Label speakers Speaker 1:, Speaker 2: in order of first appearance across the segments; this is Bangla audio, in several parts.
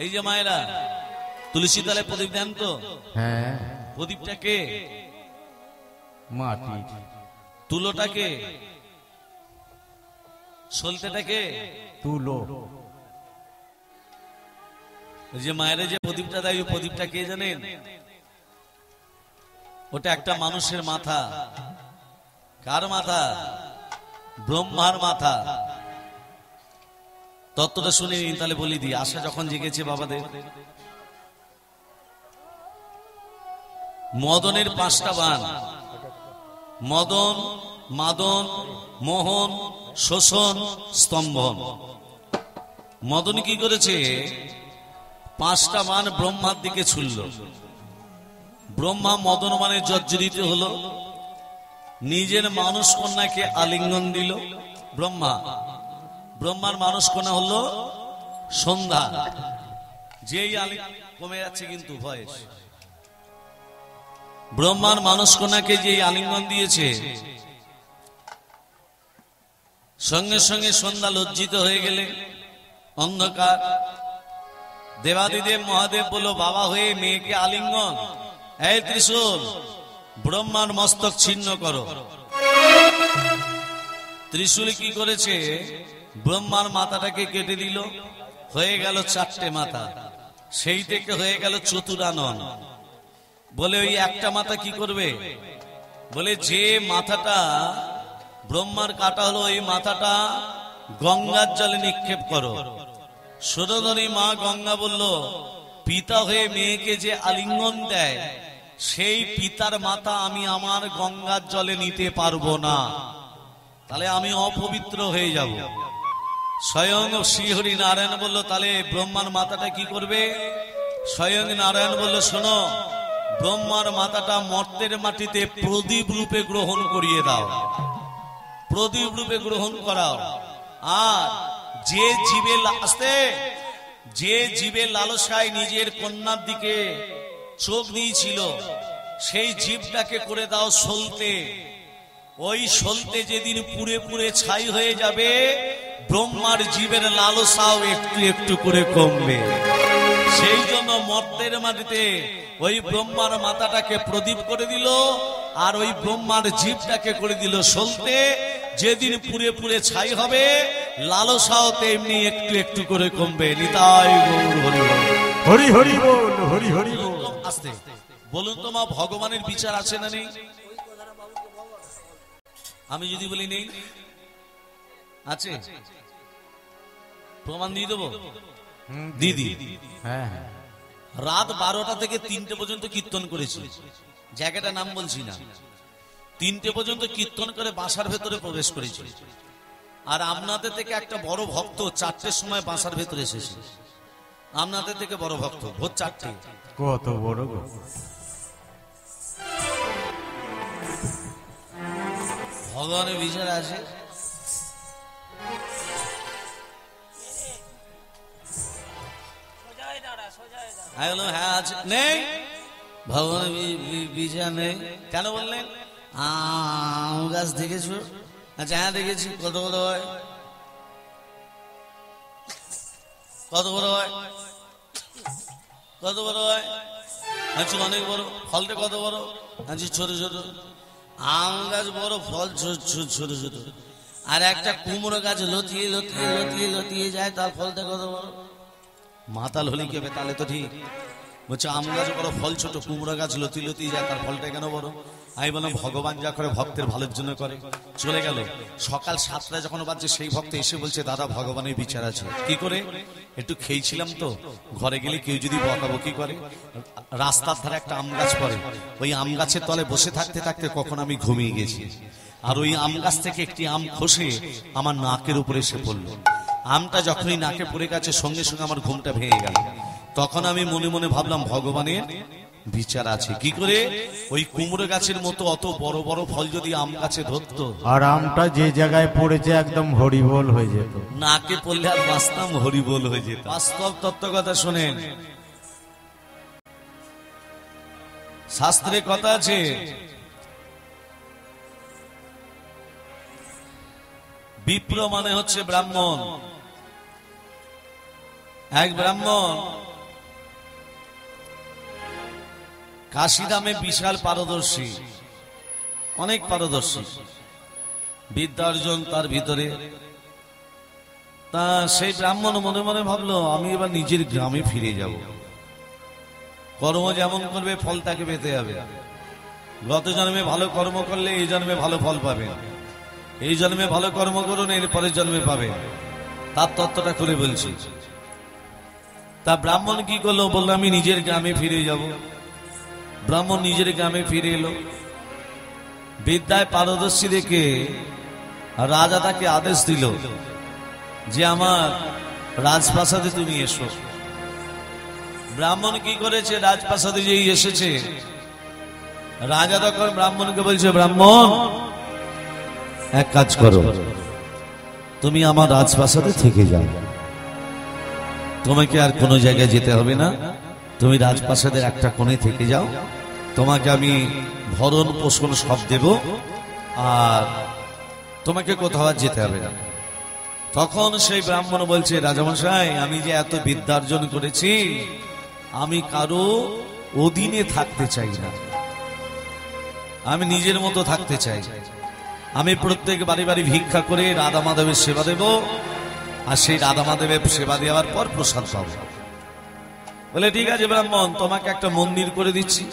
Speaker 1: এই যে মায়েরা তুলসী তলায় প্রদীপ দেন তো?
Speaker 2: হ্যাঁ।
Speaker 1: প্রদীপটাকে
Speaker 2: মাটি,
Speaker 1: তুলোটাকে, সলতেটাকে
Speaker 2: তুলো।
Speaker 1: ওই যে মায়েরা যে প্রদীপটা দেয়, ওই প্রদীপটা কে জানেন? ওটা একটা মানুষের মাথা। কার মাথা? ব্রহ্মার মাথা। তত্ত্বটা শুনে তাহলে বলি দিই। আশা যখন জেগেছে বাবাদের, মদনের 5টা বান, মদন, মাদন, মোহন, শোষণ, স্তম্ভন। মদন কি করেছে? 5টা বান ব্রহ্মার দিকে ছুড়ল। ব্রহ্মা মদন মানে জর্জরিত হলো, নিজের মানুষ কন্যাকে আলিঙ্গন দিল। ব্রহ্মার মানুষ কন্যা হলো সন্ধ্যা। যেই কমে যাচ্ছে কিন্তু ভয়েস। ব্রহ্মার মানুষ কন্যাকে যেই আলিঙ্গন দিয়েছে, সঙ্গে সঙ্গে সন্ধ্যা লজ্জিত হয়ে গেলে অন্ধকার। দেবাদিদেব মহাদেব বলল, বাবা হয়ে মেয়েকে আলিঙ্গন, এই ত্রিশূল ব্রহ্মার মস্তক ছিন্ন করো। ত্রিশূল কি করেছে? ব্রহ্মার মাথাটাকে কেটে দিল, হয়ে গেল 4টে মাথা। সেই থেকে হয়ে গেল চতুরানন। বলে ওই একটা মাথা কি করবে? বলে যে মাথাটা ব্রহ্মার কাটা হলো, এই মাথাটা গঙ্গার জলে নিক্ষেপ করো। সুরধনী মা গঙ্গা বলল, পিতা হয়ে মেয়েকে যে আলিঙ্গন দেয়, সেই পিতার মাথা আমি আমার গঙ্গার জলে নিতে পারবো না, তাহলে আমি অপবিত্র হয়ে যাব। স্বয়ং শ্রীহরি নারায়ণ বলল, তাহলে ব্রহ্মার মাথাটা কি করবে? স্বয়ং নারায়ণ বলল, শোনো, ব্রহ্মার মাথাটা মর্তের মাটিতে প্রদীপ রূপে গ্রহণ করিয়ে দাও, প্রদীপ রূপে গ্রহণ করাও। আর যে জীবের লালসায় নিজের কন্যার দিকে চোখ দিয়েছিল, সেই জীবটাকে করে দাও সলতে। ওই সলতে যেদিন পুড়ে পুড়ে ছাই হয়ে যাবে, ব্রহ্মার জীবের লালসাও একটু একটু করে কমবে। সেই জন্য মর্তের মাটিতে ওই ব্রহ্মার মাথাটাকে প্রদীপ করে দিল, আর ওই ব্রহ্মার জীবটাকে করে দিল সলতে। যেদিন পুড়ে পুড়ে ছাই হবে, লালসাও তেমনি একটু একটু করে কমবে। নিতাই গৌর হরি
Speaker 2: হরি হরি বল, হরি হরি বল।
Speaker 1: আস্তে বলুন তো মা, ভগবানের বিচার আছে না নেই? আমি যদি বলি নেই, আছে? প্রমাণ দিয়ে দেবো দিদি।
Speaker 2: হ্যাঁ,
Speaker 1: রাত 12টা থেকে 3টে পর্যন্ত কীর্তন করেছি। জায়গাটার নাম বলছি না। 3টে পর্যন্ত কীর্তন করে বাসার ভেতরে প্রবেশ করেছি। আর আপনাদের থেকে একটা বড় ভক্ত 4টের সময় বাসার ভেতরে এসেছে। আপনাদের থেকে বড় ভক্ত, ভোর 4টে।
Speaker 2: কত বড় গো!
Speaker 1: ভগবানের বিচার আছে। হ্যাঁ আছে, নেই ভগবানের বিচার নেই। কেন বললেন? আম গাছ দেখেছো? আচ্ছা হ্যাঁ দেখেছি। কত বড় হয়? কত বড় হয়? কত বড় হয়? আচ্ছা অনেক বড়। ফলটা কত বড়? আচ্ছা ছোট ছোট। আম গাছ বড়, ফল ছোট ছোট। আর একটা কুমড়ো গাছ লতিয়ে লতিয়ে লতিয়ে লতিয়ে যায়, তার ফলটা কত বড়? মাতাল হলি কি হবে? তাহলে তো ঠিক বলছে, আম গাছ বড়, ফল ছোট, কুমড়ো গাছ লতিয়ে লতিয়ে যায়, তার ফলটা কেন বড়? আমি বললাম, ভগবান যা করে ভক্তের ভালোর জন্য করে। চলে গেল। সকাল 7টায় যখন বাজছে, সেই ভক্ত এসে বলছে, দাদা ভগবানের বিচার আছে। কি করে? একটু খেয়েছিলাম তো, ঘরে গেলে কেউ যদি বকাবকি করে। রাস্তার ধারে একটা আম গাছ পড়ে, ওই আম গাছের তলে বসে থাকতে থাকতে কখন আমি ঘুমিয়ে গেছি। আর ওই আম গাছ থেকে একটি আম খসে আমার নাকের উপরে এসে পড়লো। আমটা যখনই নাকে পড়ে গেছে, সঙ্গে সঙ্গে আমার ঘুমটা ভেঙে গেল। তখন আমি মনে মনে ভাবলাম, ভগবানের বিচার আছে। কি করে? ওই কুমড়ো গাছের মতো অত বড় বড় ফল যদি আম গাছে ধরতো,
Speaker 2: আর আমটা যে জায়গায় পড়েছে একদম হরিবোল হয়ে যেত।
Speaker 1: নাকে পড়লে আর বাঁচতাম, হরিবোল হয়ে যেত। বাস্তব তত্ত্ব কথা শোনেন, শাস্ত্রে কথা আছে, বিপ্র মানে হচ্ছে ব্রাহ্মণ। এক ব্রাহ্মণ কাশিদামে বিশাল পারদর্শী, অনেক পারদর্শী, বিদ্যা অর্জন তার ভিতরে। তা সেই ব্রাহ্মণ মনে মনে ভাবলো আমি এবার নিজের গ্রামে ফিরে যাব। কর্ম যেমন করবে ফল তাকে পেতে হবে। গত জন্মে ভালো কর্ম করলে এই জন্মে ভালো ফল পাবে, এই জন্মে ভালো কর্ম করুন এর পরের জন্মে পাবে, তার তত্ত্বটা করে বলছি। তা ব্রাহ্মণ কি করলো, বললো আমি নিজের গ্রামে ফিরে যাব। ব্রাহ্মণ নিজের গ্রামে ফিরে এলো। বিদ্যায় পারদর্শী দেখে রাজা তাকে আদেশ দিল যে আমার রাজপ্রাসাদে তুমি এসো। ব্রাহ্মণ কি করেছে, রাজপ্রাসাদে যেই এসেছে, রাজা তখন ব্রাহ্মণকে বলছে, ব্রাহ্মণ এক কাজ করো, তুমি আমার রাজপ্রাসাদে থেকে যাও, তোমাকে আর কোনো জায়গায় যেতে হবে না, তুমি রাজপ্রাসাদের একটা কোণে থেকে যাও, তোমাকে আমি ভরণ পোষণ সব দেব, আর তোমাকে কোথাও আর যেতে হবে না। তখন সেই ব্রাহ্মণ বলছে, রাজামশাই আমি যে এত বিদ্যার্জন করেছি, আমি কারো অধীনে থাকতে চাই না, আমি নিজের মতো থাকতে চাই। আমি প্রত্যেক বাড়ি বাড়ি ভিক্ষা করে রাধা মাধবের সেবা দেব, আর সেই রাধা মাধবের সেবা দেওয়ার পর প্রসাদ পাব। বলে ঠিক আছে ব্রাহ্মণ, তোমাকে একটা মন্দির করে দিচ্ছি,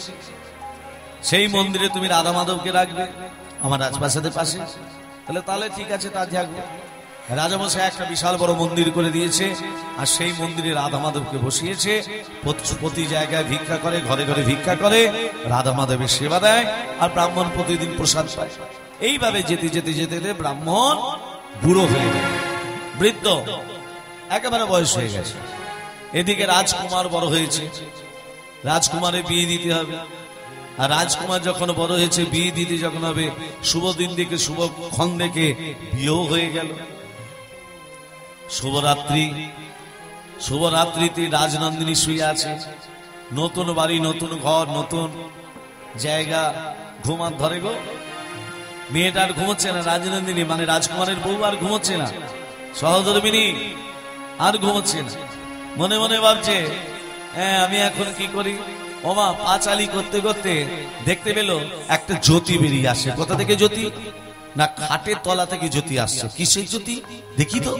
Speaker 1: সেই মন্দিরে তুমি রাধা মাধবকে রাখবে আমার রাজপ্রাসাদের পাশে। তাহলে ঠিক আছে, তা থাকবে। রাজামশাই একটা বিশাল বড় মন্দির করে দিয়েছে, আর সেই মন্দিরে রাধা মাধবকে বসিয়েছে। প্রতি জায়গায় ভিক্ষা করে, ঘরে ঘরে ভিক্ষা করে, রাধা মাধবের সেবা দেয়, আর ব্রাহ্মণ প্রতিদিন প্রসাদ পায়। এইভাবে যেতে যেতে যেতে ব্রাহ্মণ বুড়ো হয়ে গেল, বৃদ্ধ, একেবারে বয়স হয়ে গেছে। এদিকে রাজকুমার বড় হয়েছে, রাজকুমারের বিয়ে দিতে হবে। আর রাজকুমার যখন বড় হয়েছে, বিয়ে দিতে যখন হবে, শুভ দিন দেখে শুভক্ষণ দেখে বিয়েও হয়ে গেল। শুভরাত্রিতে রাজনন্দিনী শুয়ে আছে, নতুন বাড়ি, নতুন ঘর, নতুন জায়গা, ঘুমার ধরে গো। মেয়েটা আর ঘুমোচ্ছে না, রাজনন্দিনী মানে রাজকুমারের বউ আর ঘুমোচ্ছে না, সহধর্মিনী আর ঘুমোচ্ছে না। মনে মনে ভাবছে, হ্যাঁ আমি এখন কি করি। ওমা পাঁচালি করতে করতে দেখতে পেল একটা জ্যোতি বেরিয়ে আসে। কোথা থেকে জ্যোতি? না খাটের তলা থেকে জ্যোতি আসছে। কিসের জ্যোতি দেখি তো।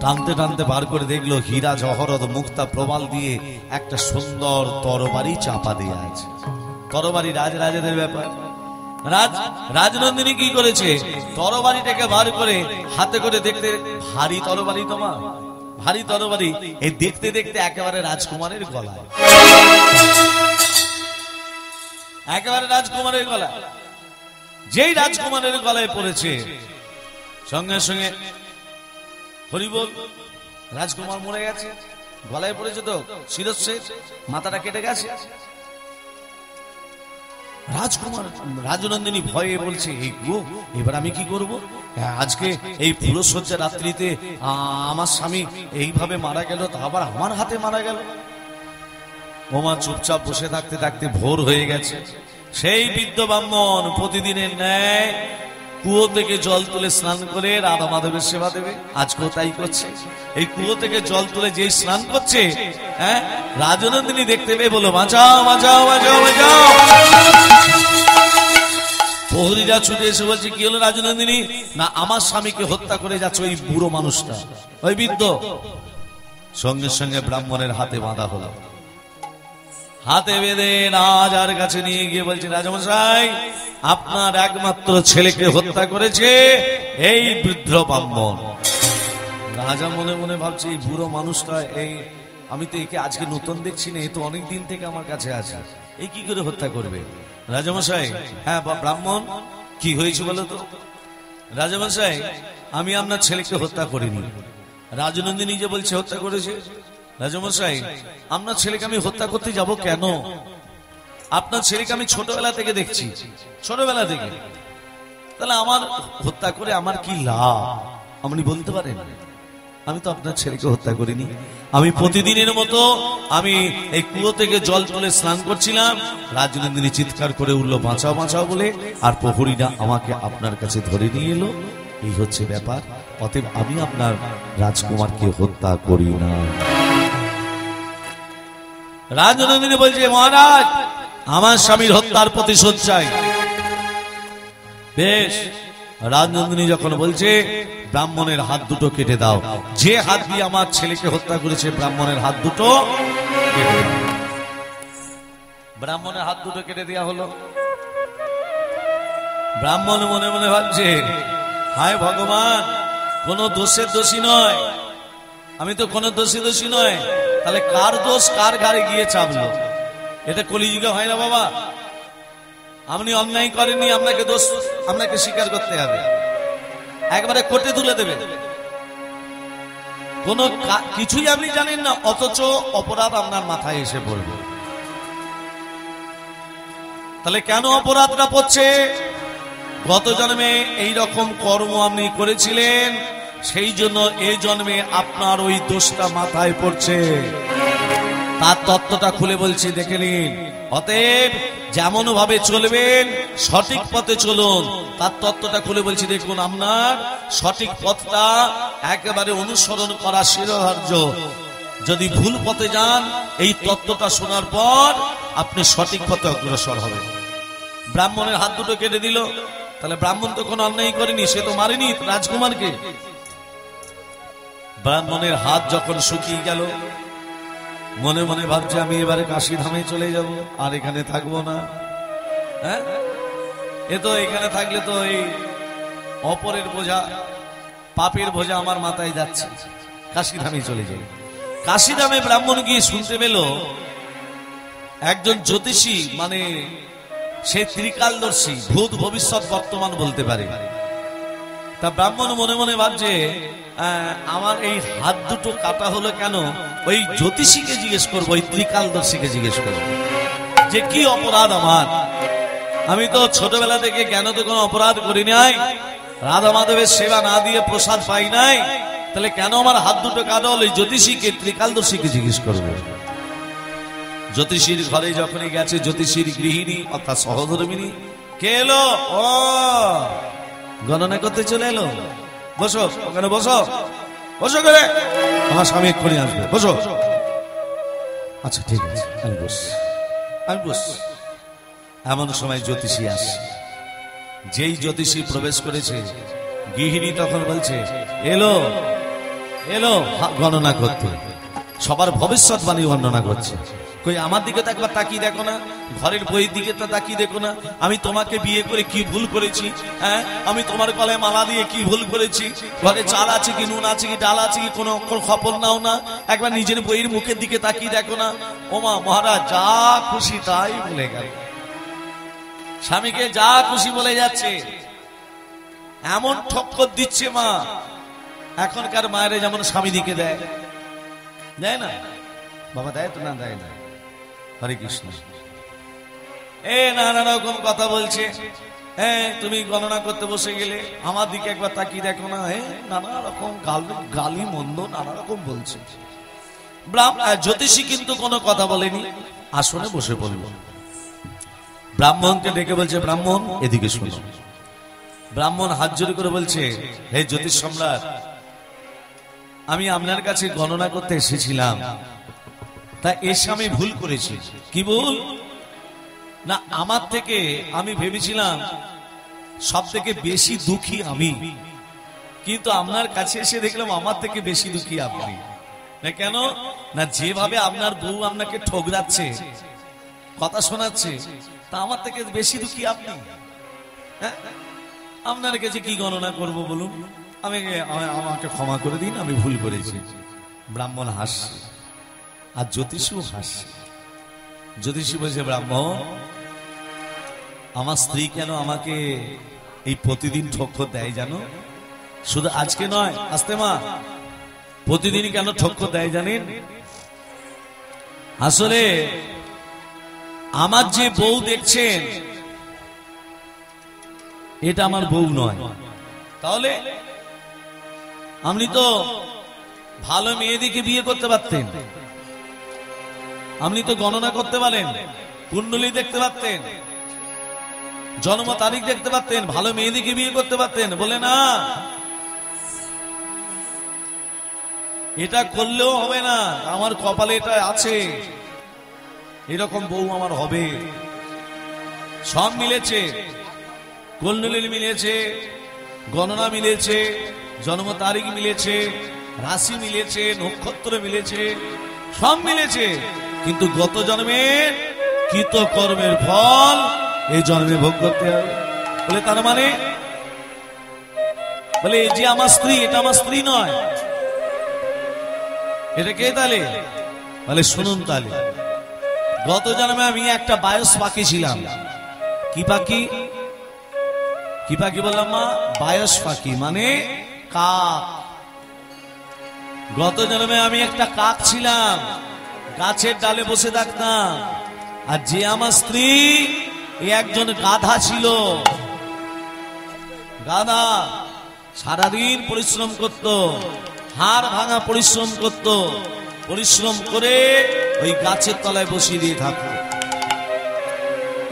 Speaker 1: টানতে টানতে বার করে দেখলো হীরা জহরত মুক্তা প্রবাল দিয়ে একটা সুন্দর তরবারি চাপা দেওয়া আছে। তরবারি রাজরাজাদের ব্যাপার। রাজনন্দিনী কি করেছে, তরবারিটাকে বার করে হাতে করে দেখতে, ভারী তরবারি, তোমার ভারী তরবারি। এই দেখতে দেখতে একেবারে রাজকুমারের গলায়, একেবারে রাজকুমারের গলায়। যেই রাজকুমারের গলায় পড়েছে, সঙ্গে সঙ্গে হরি বল, রাজকুমার মরে গেছে, গলায় পড়েছে তো শিরশ্ছেদ, মাথাটা কেটে গেছে। রাজকুমার রাজনন্দিনী ভয়ে বলছে, এই গো এবার আমি কি করব? আজকে এই পুরসজ্জা রাত্রিতে আমার স্বামী এইভাবে মারা গেল, তা আবার আমার হাতে মারা গেল। ওমা চুপচাপ বসে থাকতে থাকতে ভোর হয়ে গেছে। সেই বৃদ্ধ ব্রাহ্মণ প্রতিদিনের ন্যায় কুয়ো থেকে জল তুলে স্নান করে রাধা মাধবের সেবা দেবে। আজকেও তাই করছে। এই কুয়ো থেকে জল তুলে যেই স্নান করছে, হ্যাঁ, রাজনন্দিনী দেখতে পেয়ে বলো, বাঁচাও বাঁচাও বাঁচাও বাঁচাও। প্রহরীরা ছুটে এসে বলছে, কি হলো রাজনন্দিনী? না আমার স্বামীকে হত্যা করে যাচ্ছে ওই বুড়ো মানুষটা, ওই বৃদ্ধ। সঙ্গে সঙ্গে ব্রাহ্মণের হাতে বাঁধা হলো, হাতে বেঁধে রাজার কাছে নিয়ে গিয়ে বলছে, রাজামশাই আপনার একমাত্র ছেলেকে হত্যা করেছে এই বৃদ্ধ ব্রাহ্মণ। রাজা মনে মনে ভাবছে, এই বুড়ো মানুষটা, এই আমি তো একে আজকে নতুন দেখছি না, এ তো অনেক দিন থেকে আমার কাছে আছে, এই কি করে হত্যা করবে? রাজামশাই, হ্যাঁ ব্রাহ্মণ কি হয়েছে বলো তো? রাজামশাই আমি আপনার ছেলেকে হত্যা করিনি। রাজনন্দিনী যে বলছে হত্যা করেছে। রাজামশাই আপনার ছেলেকে আমি হত্যা করতে যাব কেন? আপনার ছেলেকে আমি ছোটবেলা থেকে দেখছি, ছোটবেলা থেকে, তাহলে আমার হত্যা করে আমার কি লাভ আপনি বলতে পারেন? আমি তো আপনার ছেলেকে হত্যা করিনি। আমি প্রতিদিনের মতো আমি এই কুয়ো থেকে জল তুলে স্নান করছিলাম। রাজনন্দিনী চিৎকার করে উঠলো, বাঁচাও বাঁচাও বলে, আর প্রহরীরা আমাকে আপনার কাছে ধরে নিয়ে এলো। এই হচ্ছে ব্যাপার। অতএব আমি আপনার রাজকুমারকে হত্যা করি না। রাজনন্দিনী বলছে, মহারাজ আমার স্বামীর হত্যার প্রতিশোধ চাই। বেশ, রাজনন্দিনী যখন বলছে ব্রাহ্মণের হাত দুটো কেটে দাও, যে হাত দিয়ে আমার ছেলেকে হত্যা করেছে ব্রাহ্মণের হাত দুটো কেটে দাও। ব্রাহ্মণের হাত দুটো কেটে দেওয়া হলো। ব্রাহ্মণ মনে মনে ভাবছে, হায় ভগবান, কোন দোষের দোষী নয়, আমি তো কোনো দোষী নয়, তাহলে কার দোষ কার ঘাড়ে গিয়ে চাপলো? এটা কলিযুগে হয় না বাবা। আপনি অন্যায় করেননি, আপনাকে দোষ আপনাকে স্বীকার করতে হবে, একবারে কোর্টে তুলে দেবে। কোন কিছুই আপনি জানেন না, অথচ অপরাধ আপনার মাথায় এসে পড়বে। তাহলে কেন অপরাধটা পড়ছে? গত জন্মে এই রকম কর্ম আপনি করেছিলেন, সেই জন্য এই জন্মে আপনার ওই দোষটা মাথায় পড়ছে। তার তত্ত্বটা খুলে বলছি, দেখে নিন। অতএব যেমন ভাবে চলবেন, সঠিক পথে চলুন। তার তত্ত্বটা খুলে বলছি, দেখুন, আপনার সঠিক পথটা একেবারে অনুসরণ করা শিরোধার্য। যদি ভুল পথে যান, এই তত্ত্বটা শোনার পর আপনি সঠিক পথে অগ্রসর হবেন। ব্রাহ্মণের হাত দুটো কেটে দিল, তাহলে ব্রাহ্মণ তো কোনো অন্যায় করেনি, সে তো মারেনি রাজকুমারকে। ব্রাহ্মণের হাত যখন শুকিয়ে গেল, মনে মনে ভাবছে, আমি এবারে কাশী ধামে চলে যাব, আর এখানে থাকবো না। হ্যাঁ, এ তো এখানে থাকলে তো এই অপরের বোঝা, পাপের বোঝা আমার মাথায় যাচ্ছে, কাশী ধামে চলে যাই। কাশী ধামে ব্রাহ্মণ গিয়ে শুনতে পেল একজন জ্যোতিষী, মানে সে ত্রিকালদর্শী, ভূত ভবিষ্যৎ বর্তমান বলতে পারে। তা ব্রাহ্মণ মনে মনে ভাবছে, আমার এই হাত দুটো কাটা হলো কেন? ওই জ্যোতিষীকে জিজ্ঞেস করবো, ওই ত্রিকালদর্শীকে জিজ্ঞেস করবো যে কি অপরাধ আমার। আমি তো ছোটবেলা থেকে জ্ঞান তো কোনো অপরাধ করি নাই, রাধা মাধবের সেবা না দিয়ে প্রসাদ পাই নাই, তাহলে কেন আমার হাত দুটো কাটা হলো? ওই জ্যোতিষীকে, ত্রিকালদর্শীকে জিজ্ঞেস করবো। জ্যোতিষীর ঘরে যখনই গেছে, জ্যোতিষীর গৃহিণী অর্থাৎ সহধর্মিনী কে এলো? ও গণনা করতে চলে এলো। বসো, ওখানে বসো, বসো করে, আমার স্বামী এক্ষুনি আসবে, বসো। আচ্ছা ঠিক আছে, আমি বস। এমন সময় জ্যোতিষী আসে। যেই জ্যোতিষী প্রবেশ করেছে, গৃহিণী তখন বলছে, এলো গণনা করতে, সবার ভবিষ্যৎবাণী বর্ণনা করছে। কই আমার দিকে তো একবার তাকিয়ে দেখো না, ঘরের বইয়ের দিকে তো তাকিয়ে দেখো না, আমি তোমাকে বিয়ে করে কি ভুল করেছি? হ্যাঁ, আমি তোমার গলায় মালা দিয়ে কি ভুল করেছি? ঘরে চাল আছে কি, নুন আছে কি, ডাল আছে কি, কোনো খবর নাও না? একবার নিজের বইয়ের মুখের দিকে তাকিয়ে দেখো না। ওমা মহারাজ যা খুশি তাই বলে গেল, স্বামীকে যা খুশি বলে যাচ্ছে, এমন ঠক্কর দিচ্ছে মা। এখনকার মায়েরা যেমন স্বামী দিকে দেয় না বাবা, দেয় তো না? দেয় না। হরে কৃষ্ণ। নানা রকম কথা বলছে। হ্যাঁ, তুমি গণনা করতে বসে গেলে আমার দিকে একবার তাকিয়ে দেখো না। নানা রকম গালি মন্দ নানা রকম বলছে। জ্যোতিষী কিন্তু কোনো কথা বলেনি, আসনে বসে পড়ল। ব্রাহ্মণকে ডেকে বলছে, ব্রাহ্মণ এদিকে শুনো। ব্রাহ্মণ হাত জোড় করে বলছে, হে জ্যোতিষ সম্রাট, আমি আপনার কাছে গণনা করতে এসেছিলাম, তা এসে আমি ভুল করেছি। কি ভুল? না, আমার থেকে আমি ভেবেছিলাম সব থেকে বেশি দুঃখী আমি, কিন্তু আপনার কাছে এসে দেখলাম আমার থেকে বেশি দুঃখী আপনি। না কেন? না, যেভাবে আপনার বউ আপনাকে ঠগরাচ্ছে, কথা শোনাচ্ছে, তা আমার থেকে বেশি দুঃখী আপনি। আপনার কাছে কি গণনা করব বলুন? আমাকে ক্ষমা করে দিন, আমি ভুল করেছি। ব্রাহ্মণ হাসছে, আর জ্যোতিষীও হাসছে। জ্যোতিষী বলছে, ব্রাহ্মণ, আমার স্ত্রী কেন আমাকে এই প্রতিদিন ঠক্কর দেয় জানো? শুধু আজকে নয়, আস্তে মা, প্রতিদিন কেন ঠক্কর দেয় জানেন? আসলে আমার যে বউ দেখছেন, এটা আমার বউ নয়। তাহলে আপনি তো ভালো মেয়ে দেখে বিয়ে করতে পারতেন, আপনি তো গণনা করতে পারেন, কুণ্ডলী দেখতে পারতেন, জন্ম তারিখ দেখতে পারতেন, ভালো মেয়ে দেখে বিয়ে করতে পারতেন। বলে না, এটা করলেও হবে না, আমার কপালে এটা আছে। এরকম বউ আমার হবে। সব মিলেছে, কুণ্ডলী মিলেছে, গণনা মিলেছে, জন্ম তারিখ মিলেছে, রাশি মিলেছে, নক্ষত্র মিলেছে, সব মিলেছে, কিন্তু গত জন্মের কৃত কর্মের ফল এই জন্মে ভোগ করতে হবে। বলে তার মানে বলে এই যে আমার স্ত্রী, এটা আমার স্ত্রী নয়, এটা কে তাহলে? বলে শুনুন তাহলে, গত জন্মে আমি একটা বায়স পাখি ছিলাম। কি পাখি? কি পাখি বললাম মা? বায়স পাখি মানে কাক। গত জন্মে আমি একটা কাক ছিলাম, গাছের ডালে বসে থাকতাম। আর যে আমার স্ত্রী, এ একজন গাধা ছিল। গাধা সারাদিন পরিশ্রম করত, হাড় ভাঙা পরিশ্রম করত, পরিশ্রম করে ওই গাছের তলায় বসিয়ে দিয়ে থাকতো।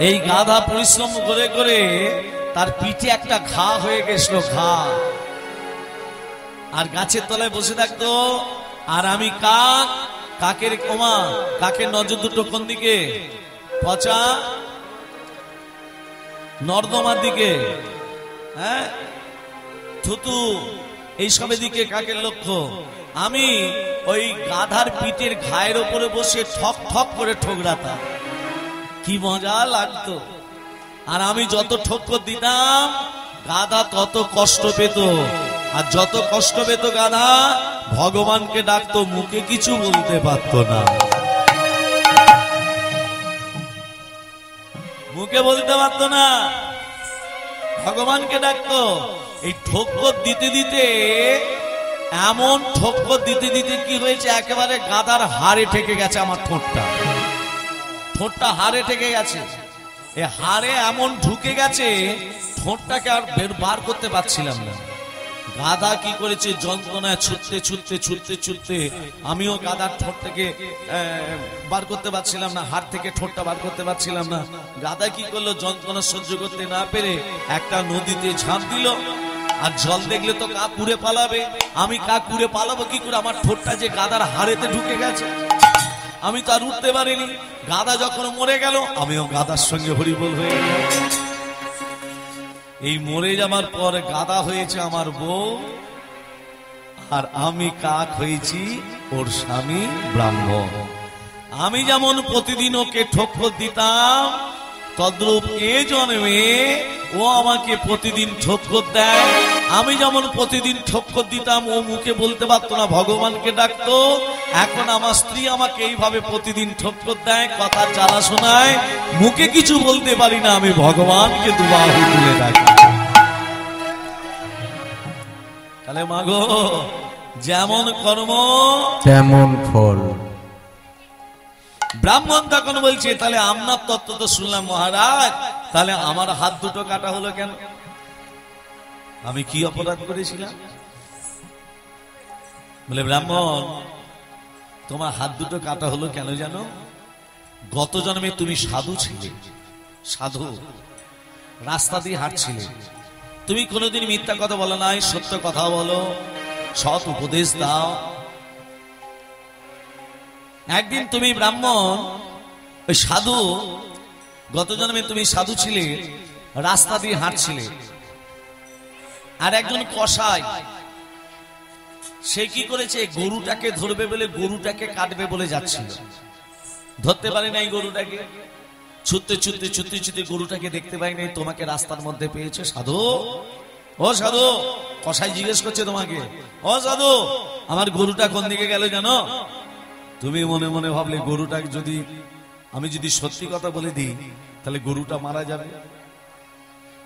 Speaker 1: এই গাধা পরিশ্রম করে করে তার পিঠে একটা ঘা হয়ে গেছিল, ঘা। আর গাছের তলায় বসে থাকতো। আর আমি কাক, কাকের কমা, কাকের নজর দুটো কোন দিকে? পচা নর্দমার দিকে, হ্যাঁ, থুতু এইসবের দিকে কাকের লক্ষ্য। আমি ওই গাধার পিঠের ঘায়ের উপরে বসে ঠক ঠক করে ঠোকরাতাম, কি মজা লাগতো। আর আমি যত ঠক্কর দিতাম, গাধা তত কষ্ট পেত। আর যত কষ্ট পেত গাধা, ভগবানকে ডাকতো, মুখে কিছু বলতে পারত না, মুখে বলতে পারত না, ভগবানকে ডাকতো। এই ঠক্কর দিতে দিতে, এমন ঠক্কর দিতে দিতে কি হয়েছে, একেবারে গাধার হাড়ে ঠেকে গেছে আমার ঠোঁটটা। ঠোঁটটা হাড়ে ঠেকে গেছে, এ হাড়ে এমন ঢুকে গেছে, ঠোঁটটাকে আর বার করতে পারছিলাম না। গাধা কি করেছে, যন্ত্রণায় ছুটতে ছুটতে ছুটতে ছুটতে, আমিও গাধার ঠোঁট থেকে বার করতে পারছিলাম না, হাড় থেকে ঠোঁটটা বার করতে পারছিলাম না। গাধা কি করলো, যন্ত্রণা সহ্য করতে না পেরে একটা নদীতে ঝাঁপ দিল। আর জল দেখলে তো কাক উড়ে পালাবে, আমি কাক উড়ে পালাবো কি করে? আমার ঠোঁটটা যে গাধার হাড়েতে ঢুকে গেছে, আমি তো আর উঠতে পারিনি। গাধা যখন মরে গেল, আমিও গাধার সঙ্গে হরিবোল হয়ে গেল। এই মরে যাবার পর গাধা হয়েছে আমার বউ, আর আমি কাক হয়েছি ওর স্বামী ব্রাহ্মণ। আমি যেমন প্রতিদিন ওকে ঠক্কর দিতাম, তদ্রূপ এ জন্মে ও আমাকে প্রতিদিন ঠক্কর দেয়। আমি যেমন প্রতিদিন ঠক্কর দিতাম, ও মুখে বলতে পারতো না, ভগবানকে ডাকতো। এখন আমার স্ত্রী আমাকে এইভাবে প্রতিদিন ঠক্কর দেয়, কথা চালা শোনায়, মুখে কিছু বলতে পারি না, আমি ভগবানকে দুবাহু তুলে ডাকি। তাহলে মাগো, যেমন কর্ম
Speaker 2: তেমন ফল।
Speaker 1: ব্রাহ্মণ তখন বলছে, তাহলে আপনার তত্ত্ব তো শুনলাম মহারাজ, তাহলে আমার হাত দুটো কাটা হলো কেন? আমি কি অপরাধ করেছিলাম? বলে ব্রাহ্মণ, তোমার হাত দুটো কাটা হলো কেন জানো? গত জন্মে তুমি সাধু ছিলে, সাধু, রাস্তা দিয়ে হাঁটছিলে, তুমি কোনোদিন মিথ্যা কথা বলো নাই, সত্য কথা বলো, সৎ উপদেশ দাও। একদিন তুমি ব্রাহ্মণ, ওই সাধু, গত জন্মে তুমি সাধু ছিলে, রাস্তা দিয়ে হাঁটছিলে। আর একজন কসাই, সে কি করেছে, গরুটাকে ধরবে বলে, গরুটাকে কাটবে বলে যাচ্ছিল, ধরতে পারে নাই গরুটাকে। ছুটতে ছুটতে ছুটতে ছুটতে গরুটাকে দেখতে পাই নাই, তোমাকে রাস্তার মধ্যে পেয়েছে। সাধু, ও সাধু, কসাই জিজ্ঞেস করছে তোমাকে, ও সাধু, আমার গরুটা কোন দিকে গেল জানো? তুমি মনে মনে ভাবলে, গরুটাকে যদি আমি যদি সত্যি কথা বলে দিই, তাহলে গরুটা মারা যাবে,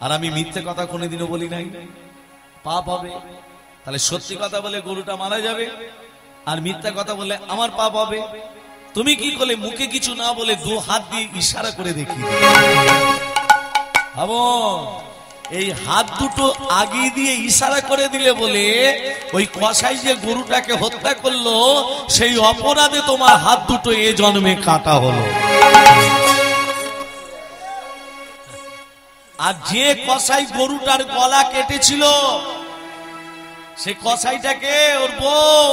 Speaker 1: আর আমি মিথ্যে কথা কোনোদিনও বলি নাই, পাপ হবে। তাহলে সত্যি কথা বলে গরুটা মারা যাবে, আর মিথ্যা কথা বলে আমার পাপ হবে। তুমি কি করলে, মুখে কিছু না বলে দু হাত দিয়ে ইশারা করে দেখি। ভাবো, এই হাত দুটো আগিয়ে দিয়ে ইশারা করে দিলে বলে, ওই কসাই যে গরুটাকে হত্যা করলো, সেই অপরাধে তোমার হাত দুটো এ জন্মে কাটা হলো। আর যে কসাই গরুটার গলা কেটেছিল, সে কসাইটাকে ওর বউ,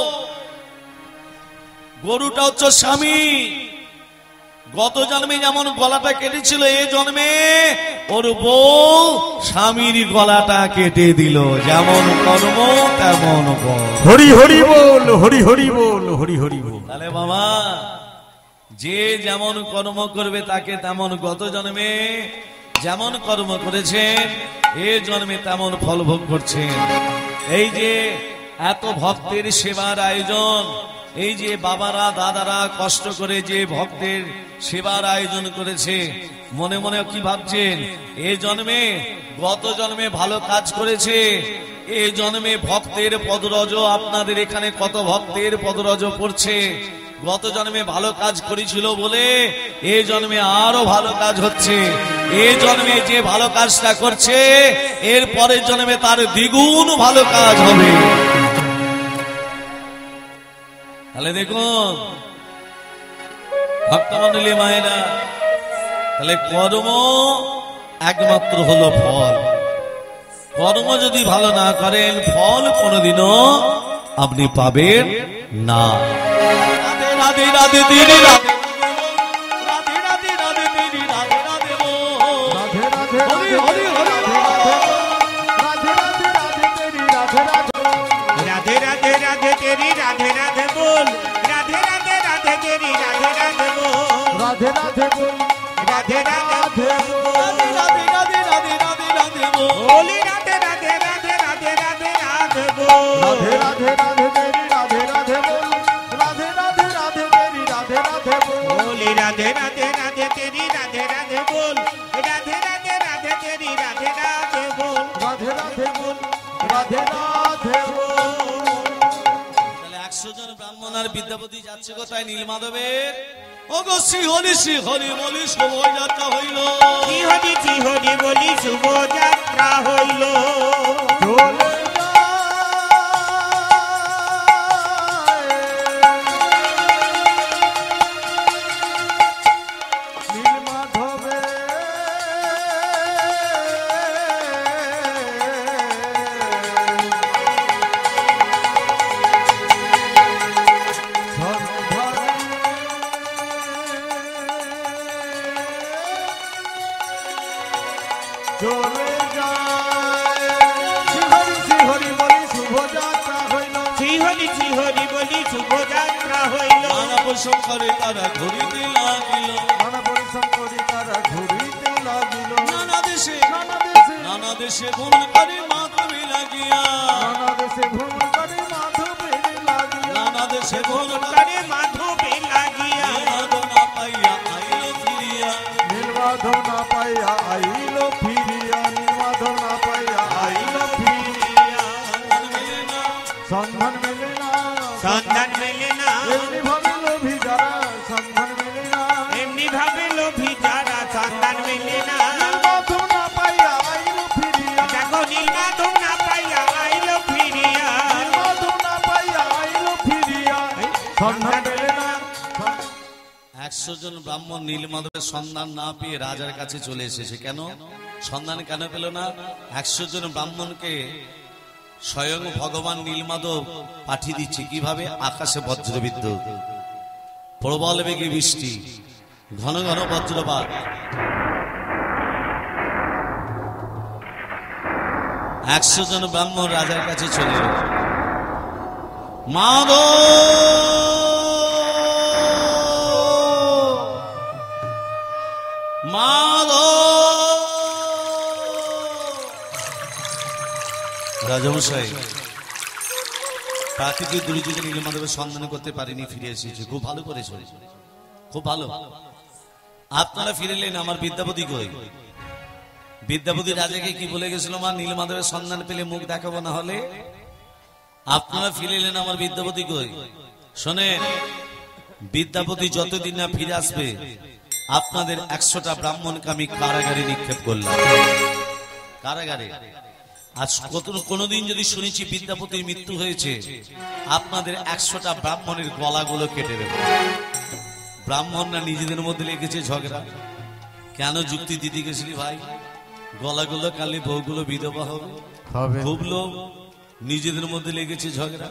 Speaker 1: গরুটা হচ্ছে স্বামী, গত জন্মে যেমন গলাটা কেটেছিল, এই জন্মে ওর বউ স্বামীর গলাটা কেটে দিল। যেমন কর্ম তেমন ফল।
Speaker 2: হরি হরি বল, হরি হরি বল, হরি হরি বল।
Speaker 1: তাহলে বাবা, যে যেমন কর্ম করবে তাকে তেমন গত জন্মে যেমন কর্ম করেছেন, এ জন্মে তেমন ফল ভোগ করছেন। এই যে এত ভক্তের সেবার আয়োজন, এই যে বাবারা দাদারা কষ্ট করে যে ভক্তের সেবার আয়োজন করেছে, মনে মনে কি ভাবছেন? এই জন্মে গত জন্মে ভালো কাজ করেছে, এই জন্মে ভক্তের পদরজ, আপনাদের এখানে কত ভক্তের পদরজ পড়ছে। গত জন্মে ভালো কাজ করেছিল বলে এই জন্মে আরো ভালো কাজ হচ্ছে। এই জন্মে যে ভালো কাজটা করছে, এর পরের জন্মে তার দ্বিগুণ ভালো কাজ হবে। তাহলে দেখুন ভক্তমণ্ডলী মায়েরা, তাহলে কর্ম একমাত্র হলো ফল। কর্ম যদি ভালো না করেন, ফল কোনোদিনও আপনি পাবেন না। রাধে রাধে রাধে দিদি রাধে, রাধে রাধে রাধে দিদি রাধে রাধে বল, হরি হরি হরি
Speaker 3: राधे राधे राधे तेरी राधे राधे बोल, राधे राधे राधे तेरी राधे राधे बोल,
Speaker 2: রাধে রাধে বল,
Speaker 3: राधे राधे बोल,
Speaker 1: রাধে রাধে রাধে রাধে রাধে বল,
Speaker 3: होली राधे राधे राधे राधे राधे राधे बोल,
Speaker 2: রাধে রাধে রাধে তেরি রাধে রাধে বল, রাধে রাধে রাধে তেরি রাধে রাধে বল,
Speaker 3: होली राधे राधे राधे तेरी राधे राधे बोल, राधे राधे राधे तेरी राधे राधे बोल,
Speaker 2: রাধে রাধে বল, রাধে রাধে বল।
Speaker 1: তাহলে 100 জন ব্রাহ্মণ আর বিদ্যাপতি যাচ্ছে কোথায়? নীলমাধবের। ওগো শ্রীহরি শ্রীহরি বলি শোভাযাত্রা হইল।
Speaker 3: শ্রী হরি বলি শুভ যাত্রা হইল,
Speaker 2: চলে যায় নীলমাধবে চলে যায়। শ্রী হরি বলি শুভ যাত্রা হইল,
Speaker 3: শ্রী হরি বলি শুভ যাত্রা হইল,
Speaker 1: নানা পরিশ্রম করে তারা ঘুরিতে লাগিল।
Speaker 2: নানা পরিশ্রম করি তারা ঘুরিতে লাগিল,
Speaker 1: নানা দেশে
Speaker 2: নানা দেশে
Speaker 1: নানা দেশে ভ্রমণ করে মাধবী লাগিয়া,
Speaker 2: নানা দেশে ভ্রমণ করে মাধবের লাগিল,
Speaker 1: নানা দেশে ভ্রমণ করে
Speaker 3: করে মাধবে লাগিয়া,
Speaker 1: মাধব না পাইয়া আইল ফিরিয়া।
Speaker 2: নীলমাধব না পাইয়া আইল ফিরিয়া, নীলমাধব না পাইয়া আইল ফিরিয়া, সন্ধান মেলে না,
Speaker 3: সন্ধান মেলে না,
Speaker 2: এমনি ভাবিল ভিজারা, সন্ধান মেলে না,
Speaker 3: এমনি ভাবে লোভী যারা, সন্ধান মেলে না,
Speaker 2: নীলমাধব না পাইয়া আইল ফিরিয়া,
Speaker 3: দেখো নীলমাধব না পাইয়া আইল ফিরিয়া,
Speaker 2: নীলমাধব না পাইয়া আইল ফিরিয়া, সন্ধান মেলে না।
Speaker 1: 100 জন ব্রাহ্মণ নীলমাধবের সন্ধান না পেয়ে রাজার কাছে চলে এসেছে। কেন সন্ধান কেন পেল না? 100 জন ব্রাহ্মণকে স্বয়ং ভগবান নীলমাধব পাঠিয়ে দিচ্ছে। কিভাবে? আকাশে বজ্রবিদ্যুৎ, প্রবল বেগে বৃষ্টি, ঘন ঘন বজ্রপাত। 100 জন ব্রাহ্মণ রাজার কাছে চলে এলো। রাজামশাই, প্রাকৃতিক দুর্যোগে নীলমাধবের সন্ধান করতে পারিনি, ফিরে এসেছে। খুব ভালো করেছে, খুব ভালো। আপনারা ফিরে এলেন, আমার বিদ্যাপতি কই? বিদ্যাপতি রাজাকে কি বলে গেছিল? মা নীলমাধবের সন্ধান পেলে মুখ দেখাবো, না হলে। আপনারা ফিরে এলেন, আমার বিদ্যাপতি কই? শোনেন, বিদ্যাপতি যতদিন না ফিরে আসবে, আপনাদের 100টা ব্রাহ্মণকে আমি কারাগারে নিক্ষেপ করলাম। কারাগারে। আজ কোনদিন যদি শুনেছি বিদ্যাপতির মৃত্যু হয়েছে, আপনাদের 100টা ব্রাহ্মণের গলাগুলো কেটে দেব। ব্রাহ্মণরা নিজেদের মধ্যে লেগেছে ঝগড়া। কেন যুক্তি দিতে গেছিলি ভাই? গলাগুলো কালে বউগুলো বিধবা হবে, খুব লোক, নিজেদের মধ্যে লেগেছে ঝগড়া।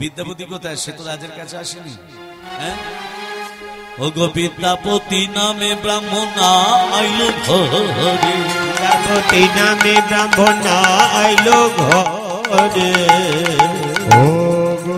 Speaker 1: বিদ্যাপতি কোথায়? সে তো রাজার কাছে আসেনি। হ্যাঁ, ও গো বিদ্যাপতি নামে ব্রাহ্মণ আইলো ঘরে,
Speaker 3: বিদ্যাপতি নামে ব্রাহ্মণ আইলো ঘরে।
Speaker 2: ও গো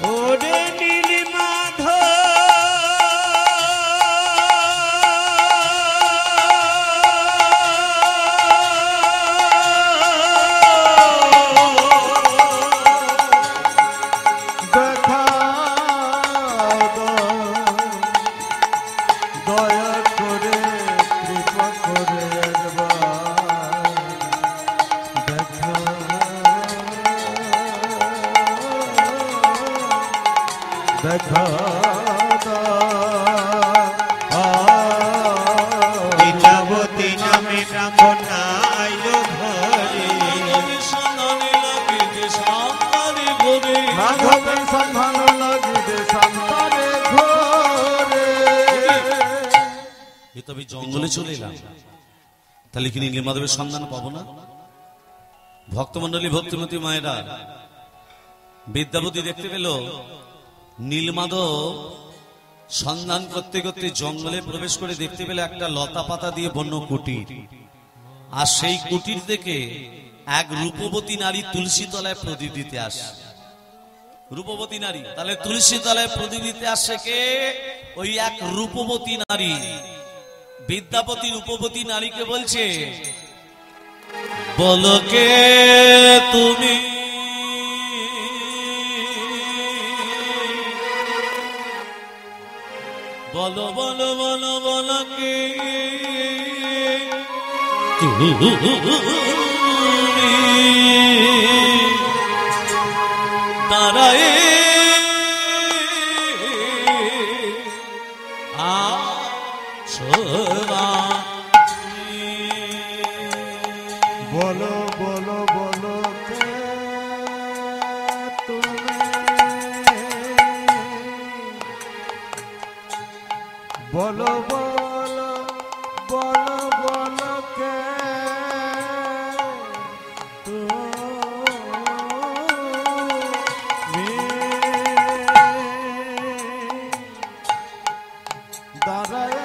Speaker 3: ওরে নীল মাধব
Speaker 2: দেখা দয়া করে কৃপা করে একবার দেখা দেখা
Speaker 3: বিদ্যাপতি নামে ব্রাহ্মণ আইলো ঘরে।
Speaker 1: সন্ধানে লাগিতে সামনে ঘরে,
Speaker 2: মাধবের সন্ধান লাগিবে সন্তানে ঘরে।
Speaker 1: এ তবে জঙ্গলে চলে এলাম, তাহলে কি নীলমাধবের সন্ধান পাবো না? ভক্তমন্ডলী ভক্তিমতী মায়েরা, বিদ্যাপতি দেখতে পেল নীলমাধব সন্ধান করতে করতে জঙ্গলে প্রবেশ করে দেখতে পেল একটা লতা পাতা দিয়ে বন্য কুটির, আর সেই কুটির থেকে এক রূপবতী নারী তুলসী তলায় প্রদীপ দিতে আসে। রূপবতী নারী, তাহলে তুলসী তলায় প্রদীপ দিতে আসে কে? ওই এক রূপবতী নারী। বিদ্যাপতি রূপবতী নারীকে বলছে, বলো কে তুমি? বলো বলো বলো বলো কে তুমি? তারাই
Speaker 2: বলো বলো বলো কে তুমি? বলো বলো বলো বলো কে তুমি? দাঁড়ায়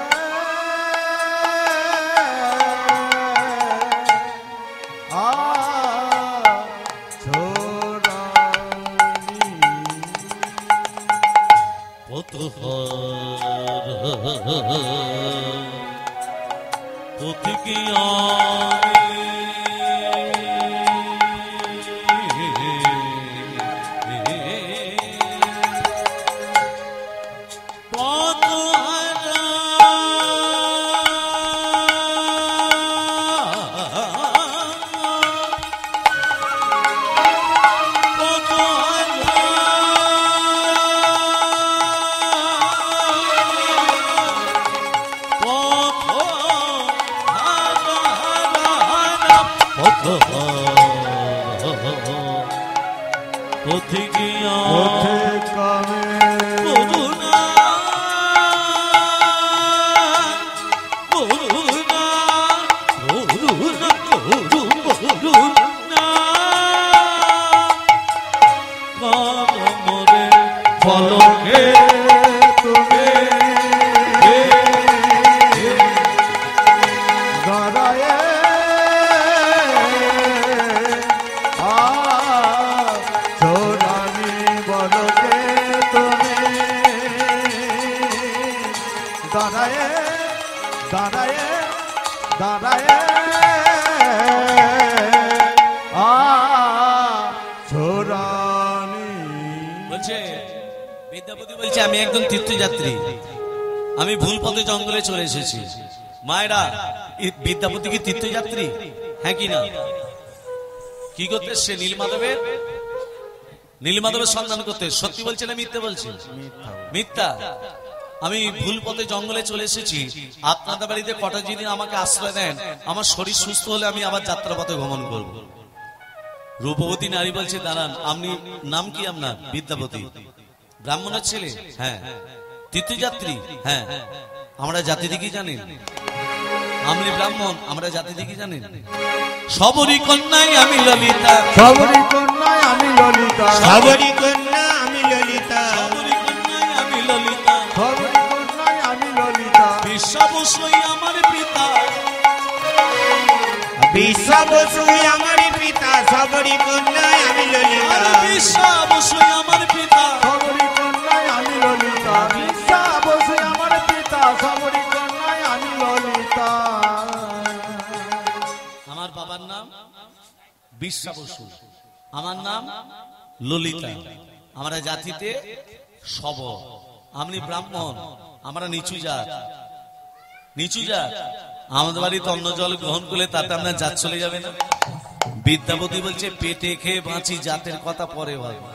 Speaker 1: বিদ্যাপতি বলছে আমি একজন তীর্থযাত্রী, আমি ভুল পথে জঙ্গলে চলে এসেছি। মায়েরা, বিদ্যাপতি কি তীর্থযাত্রী? হ্যাঁ কি না? কি করতে সে? নীলমাধবের সন্ধান করতে। সত্যি বলছে না মিথ্যে বলছে? মিথ্যা। আমি ভুল পথে জঙ্গলে চলে এসেছি। আপনাদের বাড়িতে কটা দিন আমাকে আশ্রয় দেন, আমার শরীর সুস্থ হলে আমি আবার যাত্রাপথে গমন করব। রূপবতী নারী বলছে, দাঁড়ান, আপনি নাম কি আপনার? বিদ্যাপতি। ব্রাহ্মণের ছেলে? হ্যাঁ। তীর্থযাত্রী? হ্যাঁ। আমরা জাতি দেখি জানেন? আপনি ব্রাহ্মণ, আমরা জাতি দেখি জানেন? সবরী কন্যায় আমি ললিতা,
Speaker 2: সবরী কন্যায় আমি ললিতা,
Speaker 3: সবরী কন্যা আমি ললিতা,
Speaker 1: সবরী কন্যায় আমি ললিতা,
Speaker 2: সবরী কন্যায় আমি ললিতা,
Speaker 1: বিশ্বাবসই আমার পিতা,
Speaker 3: বিশ্বাবসুই আমার পিতা, সবরী কন্যায় আমি ললিতা,
Speaker 1: বিশ্বাবসই আমার পিতা,
Speaker 2: সবরী কন্যায় আমি ললিতা, বিশ্বাবসই আমার পিতা, সবরী কন্যায় আমি ললিতা।
Speaker 1: আমার বাবার নাম বিশ্বাবসু, আমার নাম ললিতা। আমরা জাতিতে সব, আপনি ব্রাহ্মণ, আমরা নিচু জাত। নিচু জাত। আমাদের বাড়িতে অন্ন জল গ্রহণ করলে তাতে আপনার জাত চলে যাবে না? বিদ্যাপতি বলছে, পেটে খেয়ে বাঁচি, জাতের কথা পরে ভাবো,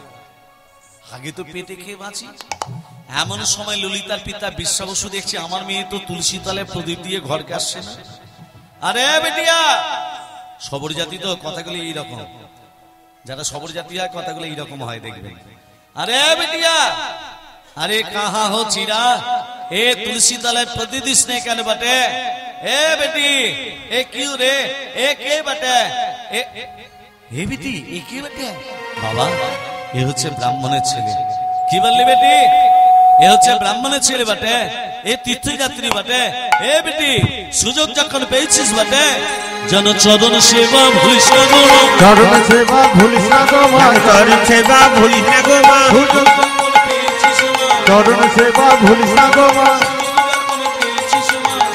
Speaker 1: আগে তো পেটে খেয়ে বাঁচি। এমন সময় ললিতার পিতা বিশ্বাবসু দেখছে, আমার মেয়ে তো তুলসী তলে প্রদীপ দিয়ে ঘরকে আসছে না। আরে বেটিয়া, সবর জাতি তো কথাগুলো এইরকম, যারা সবর জাতি হয় কথাগুলো এইরকম হয়, দেখবেন। আরে বেটিয়া, अरे कहाँ हो चीरा, ए तुलसी तले प्रदीप ने कहने बटे, ए बेटी ए क्यों रे, ए के बटे, ए बेटी ए के बटे बाबा, ये হচ্ছে ব্রাহ্মণের ছেলে। কি বললি বেটি? এ হচ্ছে ব্রাহ্মণের ছেলে বটে, এ তীর্থযাত্রী বটে। এ বেটি, সুযোগ যখন পেয়েছিস বটে, জন চরণ সেবা ভুলিস না গো,
Speaker 2: চরণ সেবা ভুলিস না গো মা,
Speaker 3: চরণ সেবা ভুলিস না গো মা,
Speaker 2: চরণ সেবা ভুলিস না গো মা,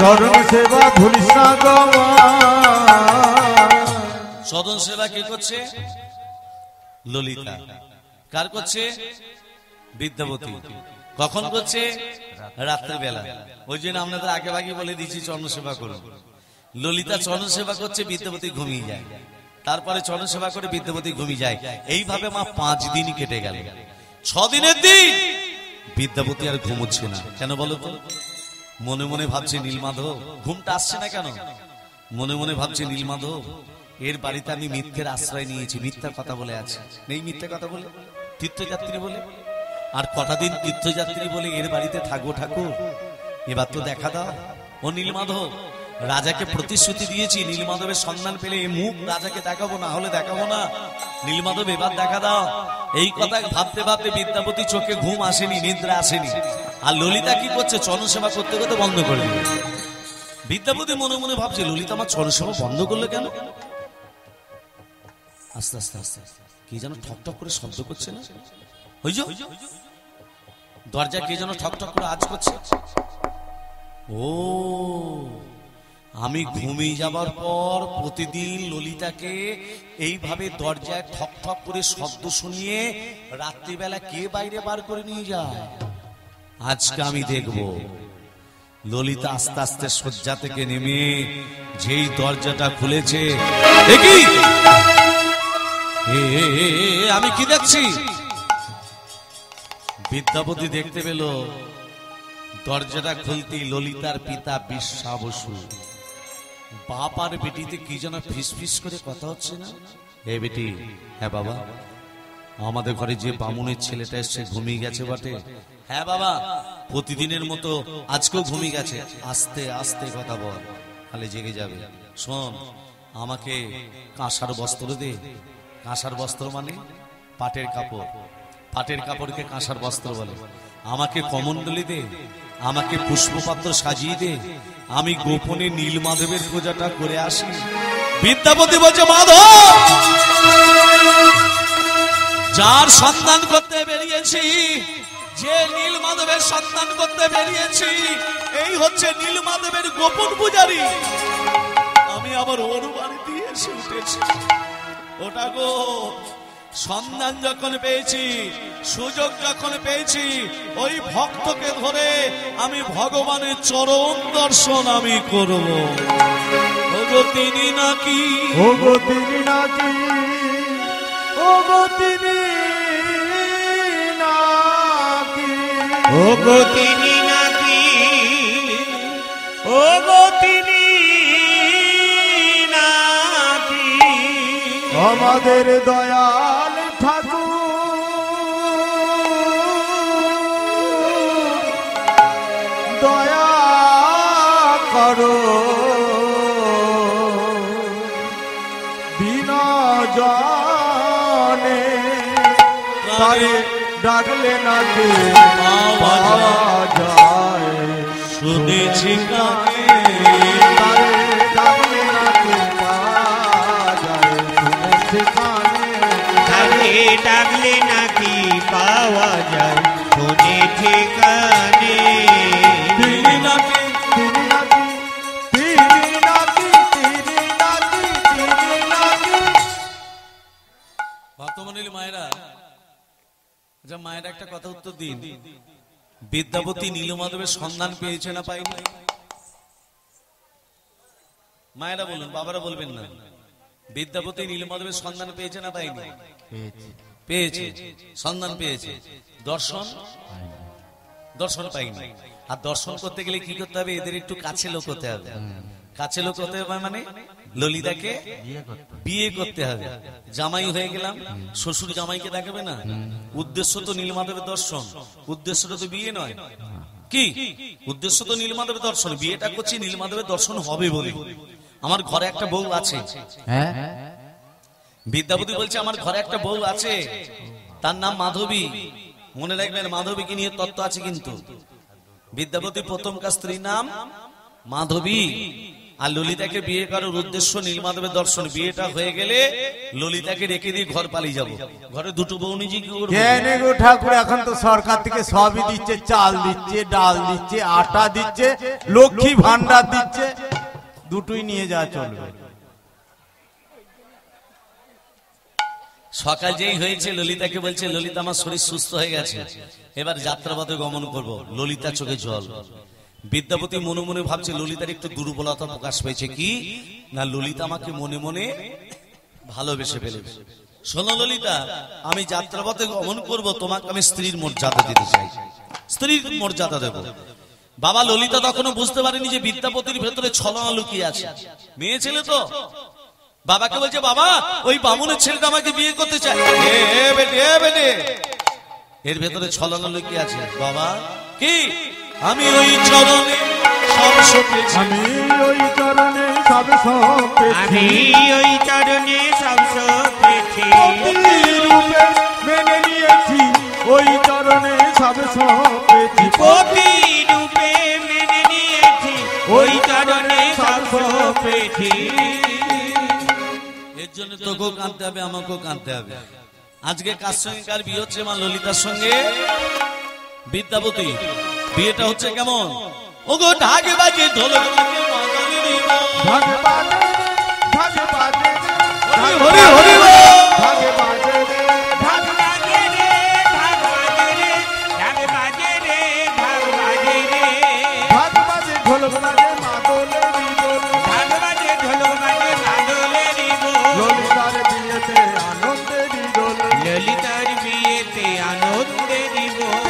Speaker 2: চরণ সেবা ভুলিস না গো মা।
Speaker 1: চরণ সেবা কে করছে? ললিতা। কার করছে? বিদ্যাপতি। কখন করছে? রাত্রে বেলা। ওই জন্য আপনাদের আগে ভাগে বলে দিচ্ছি চরণ সেবা করুন। ললিতা চরণ সেবা করছে, বিদ্যাপতি ঘুমিয়ে যায়। তারপরে চরণ সেবা করে বিদ্যাপতি ঘুমিয়ে যায়। এইভাবে মা 5 দিন কেটে গেল। 6 দিনের দিন বিদ্যাপতি আর ঘুমোচ্ছে না। কেন বলো তো? মনে মনে ভাবছে নীলমাধব, ঘুমটা আসছে না কেন? মনে মনে ভাবছে নীলমাধব, এর বাড়িতে আমি মিথ্যের আশ্রয় নিয়েছি, মিথ্যা কথা বলে আছে। নেই মিথ্যা কথা বলে, তীর্থযাত্রী বলে। আর কটা দিন তীর্থযাত্রী বলে এর বাড়িতে থাকবো ঠাকুর, এবার তো দেখা দাও। ও নীলমাধব, রাজাকে প্রতিশ্রুতি দিয়েছি, নীলমাধবের সন্ধান পেলে এই মুখ রাজাকে দেখাবো, না হলে দেখাবো না। নীলমাধব এবার দেখা দাও। এই কথা ভাবতে ভাবতে বিদ্যাপতি চোখে ঘুম আসেনি, নিদ্রা আসেনি। আর ললিতা কি করছে? চরণ সেবা করতে করতে বন্ধ করে দিল। বিদ্যাপতি মনে মনে ভাবছে, ললিতা আমার চরণ সেবা বন্ধ করলো কেন? আস্তে আস্তে আস্তে কি যেন ঠক ঠক করে শব্দ করছে না? ওই যে দরজা কে যেন ঠক ঠক করে আজ করছে। ও, আমি ঘুমিয়ে যাবার পর প্রতিদিন ললিতাকে এইভাবে দরজায় ঠক ঠক করে শব্দ শুনিয়ে রাত্রিবেলা কে বাইরে বার করে নিয়ে যায়। আজকে আমি দেখব। ললিতা আস্তে আস্তে শয্যা থেকে নেমে যেই দরজাটা খুলেছে, দেখি আমি কি দেখছি? বিদ্যাপতি দেখতে পেল দরজাটা খুলতেই ললিতার পিতা বিশ্বাবসু বাপ আর বেটিতে কি যেন ফিস ফিস করে কথা হচ্ছে না? হে বেটি, হ্যাঁ বাবা, আমাদের ঘরে যে বামুনের ছেলেটা এসছে ঘুমিয়ে গেছে বটে? হ্যাঁ বাবা, প্রতিদিনের মতো আজকেও ঘুমিয়ে গেছে। আস্তে আস্তে কথা বল, তাহলে জেগে যাবে। শোন, আমাকে কাঁসার বস্ত্র দে। কাঁসার বস্ত্র মানে পাটের কাপড়, পাটের কাপড়কে কাঁসার বস্ত্র বলে। আমাকে কমণ্ডলী দে, আমাকে পুষ্পপাত্র সাজিয়ে দে, আমি গোপনে নীলমাধবের পূজাটা করে আসি। বিদ্যাপতি বলছে, মাধব, যার সন্ধান করতে বেরিয়েছি, যে নীলমাধবের সন্ধান করতে বেরিয়েছি, এই হচ্ছে নীলমাধবের গোপন পূজারী। আমি আবার ওর বাড়িতে এসে উঠেছি। ওটা গো, সন্ধান যখন পেয়েছি, সুযোগ যখন পেয়েছি, ওই ভক্তকে ধরে আমি ভগবানের চরণ দর্শন আমি করব। ওগো তিনি নাকি,
Speaker 2: ওগো তিনি নাকি, ওগো তিনি নাকি,
Speaker 3: ওগো তিনি নাকি, ওগো তিনি নাকি
Speaker 2: আমাদের দয়াল ঠাকুর, দয়া করো বিনা জানে তারে ডাকলে নাকি পাওয়া যায়,
Speaker 1: শুনেছি কানে
Speaker 2: তারে ডাকলে নাকি পাওয়া যায়, শুনেছি কানে
Speaker 3: তাকে ডাকলে নাকি পাওয়া যায়, শুনে ঠিকানে।
Speaker 1: তিনি নাকি,
Speaker 2: তিনি নাকি, তিনি নাকি, তিনি নাকি, তিনি নাকি।
Speaker 1: ভক্তমণ্ডলী মায়েরা, আচ্ছা মায়েরা একটা কথা উত্তর দিন, বিদ্যাপতি নীলমাধবের সন্ধান পেয়েছে না পাইনি? মায়েরা বলুন, বাবারা বলবেন না। বিদ্যাপতি নীলমাধবের সন্ধান পেয়েছে না পাইনি? পেয়েছে, সন্ধান পেয়েছে। দর্শন, দর্শন পাইনি। আর দর্শন করতে গেলে কি করতে হবে? এদের একটু কাছে লোক হতে হবে। কাছে লোক হতে হবে মানে ললিতাকে বিয়ে করতে হবে। জামাই হয়ে গেলাম, শ্বশুর জামাইকে দেখাবে না। উদ্দেশ্য তো নীলমাধবের দর্শন, উদ্দেশ্যটা তো বিয়ে নয়। কি উদ্দেশ্য? তো নীলমাধবের দর্শন। বিয়েটা করছি নীলমাধবের দর্শন হবে বলে। আমার ঘরে একটা বউ আছে, বিদ্যাপতি বলছে আমার ঘরে একটা বউ আছে, তার নাম মাধবী। মনে রাখবেন, মাধবীকে নিয়ে তত্ত্ব আছে কিন্তু। বিদ্যাপতি প্রথম কার স্ত্রীর নাম মাধবী, আর ললিতাকে বিয়ে করার উদ্দেশ্য নীলমাধবের দর্শন। বিয়েটা হয়ে গেলে ললিতাকে রেখে দিয়ে ঘর পালিয়ে যাব। ঘরে দুটো বউ নিজে কি করবো?
Speaker 2: কেন গো ঠাকুর, এখন তো সরকার থেকে সবই দিচ্ছে, চাল দিচ্ছে, ডাল দিচ্ছে, আটা দিচ্ছে, লক্ষ্মী ভান্ডার দিচ্ছে, দুটোই নিয়ে যাওয়া চলবে।
Speaker 1: সকাল যেই হয়েছে ললিতাকে বলছে, ললিতা আমার শরীর সুস্থ হয়ে গেছে, এবার যাত্রাপথে গমন করব। ললিতা চোখে জল। বিদ্যাপতি মনে মনে ভাবছে ললিতার একটু দুর্বলতা প্রকাশ পেয়েছে। কি না, ললিতা আমাকে মনে মনে ভালোবেসে ফেলেছে। শোনো ললিতা, আমি যাত্রাপথে গমন করব, তোমাকে আমি স্ত্রীর মর্যাদা দিতে চাই, স্ত্রীর মর্যাদা দেব। বাবা ললিতা তখনও বুঝতে পারেনি যে বিদ্যাপতির ভেতরে ছলনা লুকিয়ে আছে। মেয়ে ছেলে তো, বাবাকে বলছে বাবা ওই বামুনের ছেলেটা আমাকে বিয়ে করতে চায়। এর ভেতরে ছলনা লুকিয়ে আছে। বাবা কি? আমি ওই চরণে সব সপেছি,
Speaker 2: আমি ওই চরণে সব সপেছি,
Speaker 3: আমি ওই চরণে সব সপেছি,
Speaker 2: রূপে মেনে নিয়েছি, ওই চরণে সব সপেছি,
Speaker 3: পতি রূপে মেনে নিয়েছি, ওই চরণে সব সপেছি।
Speaker 1: এর জন্য তোকেও কাঁদতে হবে, আমাকেও কাঁদতে হবে। আজকে কার সঙ্গে কার বিয়ে হচ্ছে? মা ললিতার সঙ্গে বিদ্যাপতি। বিয়েটা হচ্ছে কেমন? ওগো ঢাকে বাজে ঢোলক বাজে মাদলি দিব,
Speaker 2: ঢাকে বাজে রে, ঢাকে বাজে রে,
Speaker 1: হরি হরি বল।
Speaker 2: ঢাকে বাজে রে,
Speaker 3: ঢাক বাজে রে, ঢাক বাজে রে, ঢাক বাজে রে, ঢাক বাজে রে,
Speaker 2: ঢাক বাজে ঢোলক বাজে মাদলে বিদল,
Speaker 3: ঢাক বাজে ঢোলক বাজে মাদলেরই বোল।
Speaker 2: ললিতার বিয়েতে আনন্দেরই দোল,
Speaker 3: ললিতার বিয়েতে আনন্দেরই বোল।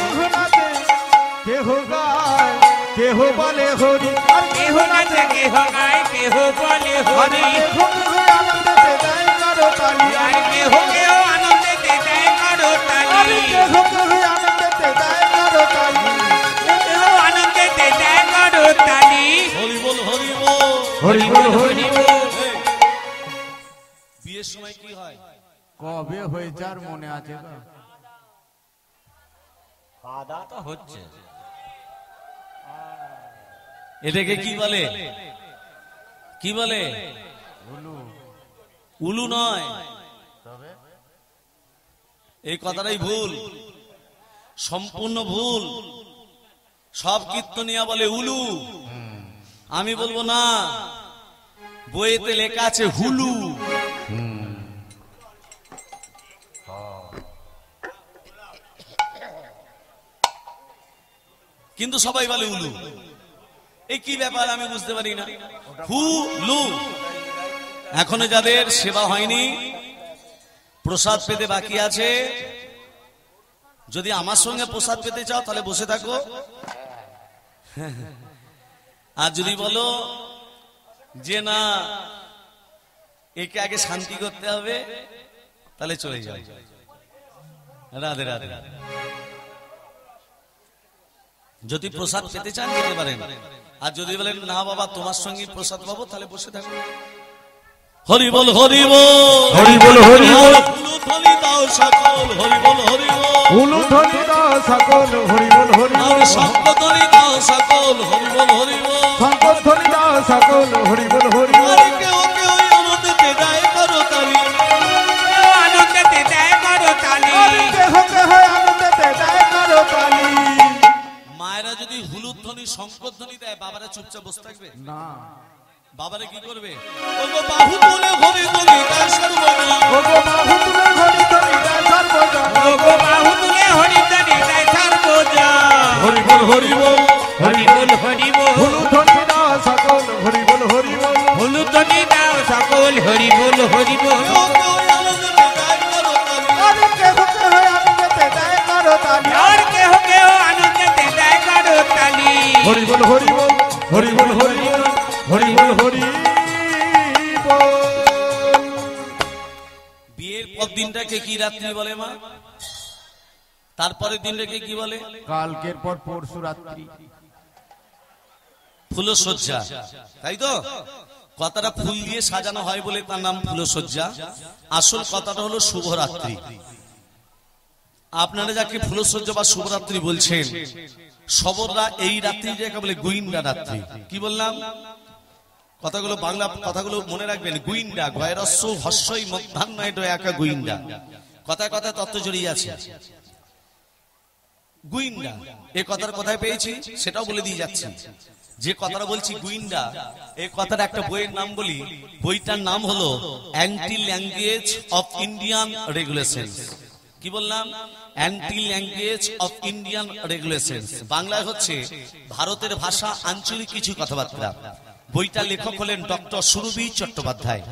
Speaker 2: কেহ গায়, কেহ বলে হরি, আর
Speaker 3: কেহ নাচে, কেহ গায়, কেহ বলে হরি,
Speaker 2: কেহ কেহ আনন্দেতে দেয় করতালি,
Speaker 3: আর কেহ কেহ আনন্দেতে দেয় করতালি,
Speaker 2: কেহ কেহ আনন্দেতে দেয় করতালি,
Speaker 3: কেহ আনন্দেতে দেয় করতালি।
Speaker 1: হরি বল হরি বল।
Speaker 2: হরি বল হরি বল।
Speaker 1: এই, বিয়ের সময় কি হয়?
Speaker 2: কবে হয়েছে আর মনে আছে না?
Speaker 3: হচ্ছে
Speaker 1: এটাকে কি বলে? কি বলে? উলু নয়, এই কথাটাই ভুল, সম্পূর্ণ ভুল। সব কীর্তনিয়া বলে উলু, আমি বলবো না, বইয়েতে লেখা আছে হুলু। কিন্তু সবাই বলে উলু। এই কি ব্যাপার আমি বুঝতে পারি না। হু লু। এখনো যাদের সেবা হয়নি, প্রসাদ পেতে বাকি আছে, যদি আমার সঙ্গে প্রসাদ পেতে চাও তাহলে বসে থাকো, আর যদি বলো যে না একে আগে শান্তি করতে হবে তাহলে চলে যাও। রাধে রাধে। যদি প্রসাদ পেতে চান যেতে পারেন, আর যদি বলেন না বাবা তোমার সঙ্গে প্রসাদ পাবো তাহলে বসে থাকো। হরি বল হরি বল
Speaker 2: হরি বল হরি বল।
Speaker 1: উলুধ্বনি দাও সকল হরি বল হরি বল।
Speaker 2: উলুধ্বনি দাও সকল হরি বল হরি বল।
Speaker 1: শঙ্খধ্বনি দাও সকল হরি বল হরি বল।
Speaker 2: শঙ্খধ্বনি দাও সকল হরি বল হরি বল।
Speaker 1: আরে কেউ কেউ আনন্দেতে দেয় করো তালি,
Speaker 3: আনন্দেতে দেয় করো তালি।
Speaker 2: কেহ কেহ আনন্দেতে দেয় করো তালি।
Speaker 1: মায়েরা যদি হুলুধ্বনি শঙ্খধ্বনি দেয় বাবারা চুপচাপ বসে থাকবে
Speaker 2: না,
Speaker 1: বাবারা কি করবে? ওগো বাহু তুলে হরি ধ্বনি দেয় সর্বজন।
Speaker 2: ওগো বাহু তুলে হরি ধ্বনি দেয় সর্বজন।
Speaker 3: ওগো বাহু তুলে হরি ধ্বনি দেয় সর্বজন।
Speaker 2: হরি বল হরি বল।
Speaker 3: হরি বল হরি বল।
Speaker 2: উলুধ্বনি দাও সকল হরি বল হরি বল।
Speaker 3: হুলুধ্বনি দাও সকল হরি বল হরি বল।
Speaker 1: কেউ কেউ আনন্দেতে দেয় করো তালি।
Speaker 2: আরে কেহ কেহ আনন্দেতে দেয় করো তালি।
Speaker 3: আর কেহ কেহ আনন্দেতে দেয় করো তালি।
Speaker 2: হরি বল হরি বল। হরি বল হরি বল। হরি বল হরি বল।
Speaker 1: বিয়ের পর দিনটাকে কি রাত্রি বলে মা? তারপরের দিনটাকে কি বলে?
Speaker 2: কালকের পর পরশু রাত্রি।
Speaker 1: ফুলসজ্জা, তাই তো? কথাটা ফুল দিয়ে সাজানো হয় বলে তার নাম ফুলসজ্জা। আসল কথাটা হলো শুভরাত্রি। আপনারা যাকে ফুলসজ্জা বা শুভরাত্রি বলছেন, সবররা এই রাত্রিটাকে বলে গুইন্দা রাত্রি। কি বললাম? কথাগুলো বাংলা কথাগুলো মনে রাখবেন। গুইন্দা, গয়রস্য হস্যই মধ্যাহ্নয় একা গুইন্দা। কথায় কথায় তত্ত্ব জড়িয়ে আছে। গুইন্দা এই কথার কোথায় পেয়েছি সেটাও বলে দিয়ে যাচ্ছি। যে কথাটা বলছি গুইন্দা, এই কথাটা একটা বইয়ের নাম বলি। বইটার নাম হলো anti language of Indian regulations. কি বললাম? Anti language of Indian regulations. বাংলায় হচ্ছে ভারতের ভাষা আঞ্চলিক কিছু কথাবার্তা। বইটার লেখক হলেন ডক্টর সুরবীর চট্টোপাধ্যায়।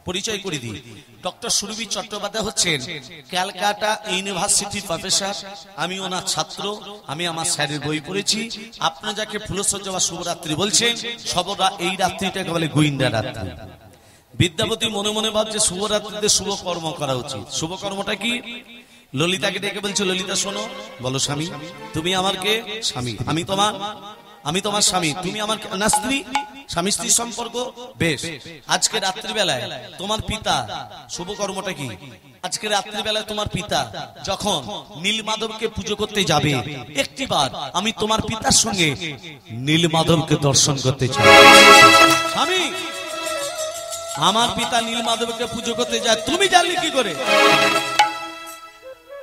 Speaker 1: পরিচয় করে দিই, ডক্টর সুরবীর চট্টোপাধ্যায় হচ্ছেন ক্যালকাটা ইউনিভার্সিটির প্রফেসর। আমি ওনার ছাত্র, আমি আমার স্যারের বই পড়েছি। আপনারা যাকে ফুলসজ্জা বা শুভরাত্রি বলছেন, সবরা এই রাত্রিটাকে বলে গুইন্দা রাত্রি। বিদ্যাপতি মনে মনে ভাবছে শুভরাত্রিতে শুভ কর্ম করা উচিত। শুভ কর্মটা কি? ললিতাকে ডেকে বলছে, ললিতা শোনো। বলো স্বামী। তুমি আমার কে? স্বামী। আমি তোমার স্বামী। তুমি আমার না স্ত্রী। স্বামী স্ত্রীর সম্পর্ক। বেশ, আজকে রাত্রিবেলায় তোমার পিতা, শুভ কর্মটা কি? আজকে রাত্রিবেলায় তোমার পিতা যখন নীলমাধবকে পুজো করতে যাবে, একটিবার আমি তোমার পিতার সঙ্গে নীলমাধবকে দর্শন করতে চাই। স্বামী, আমার পিতা নীলমাধবকে পুজো করতে যায়, তুমি জানলে কি করে?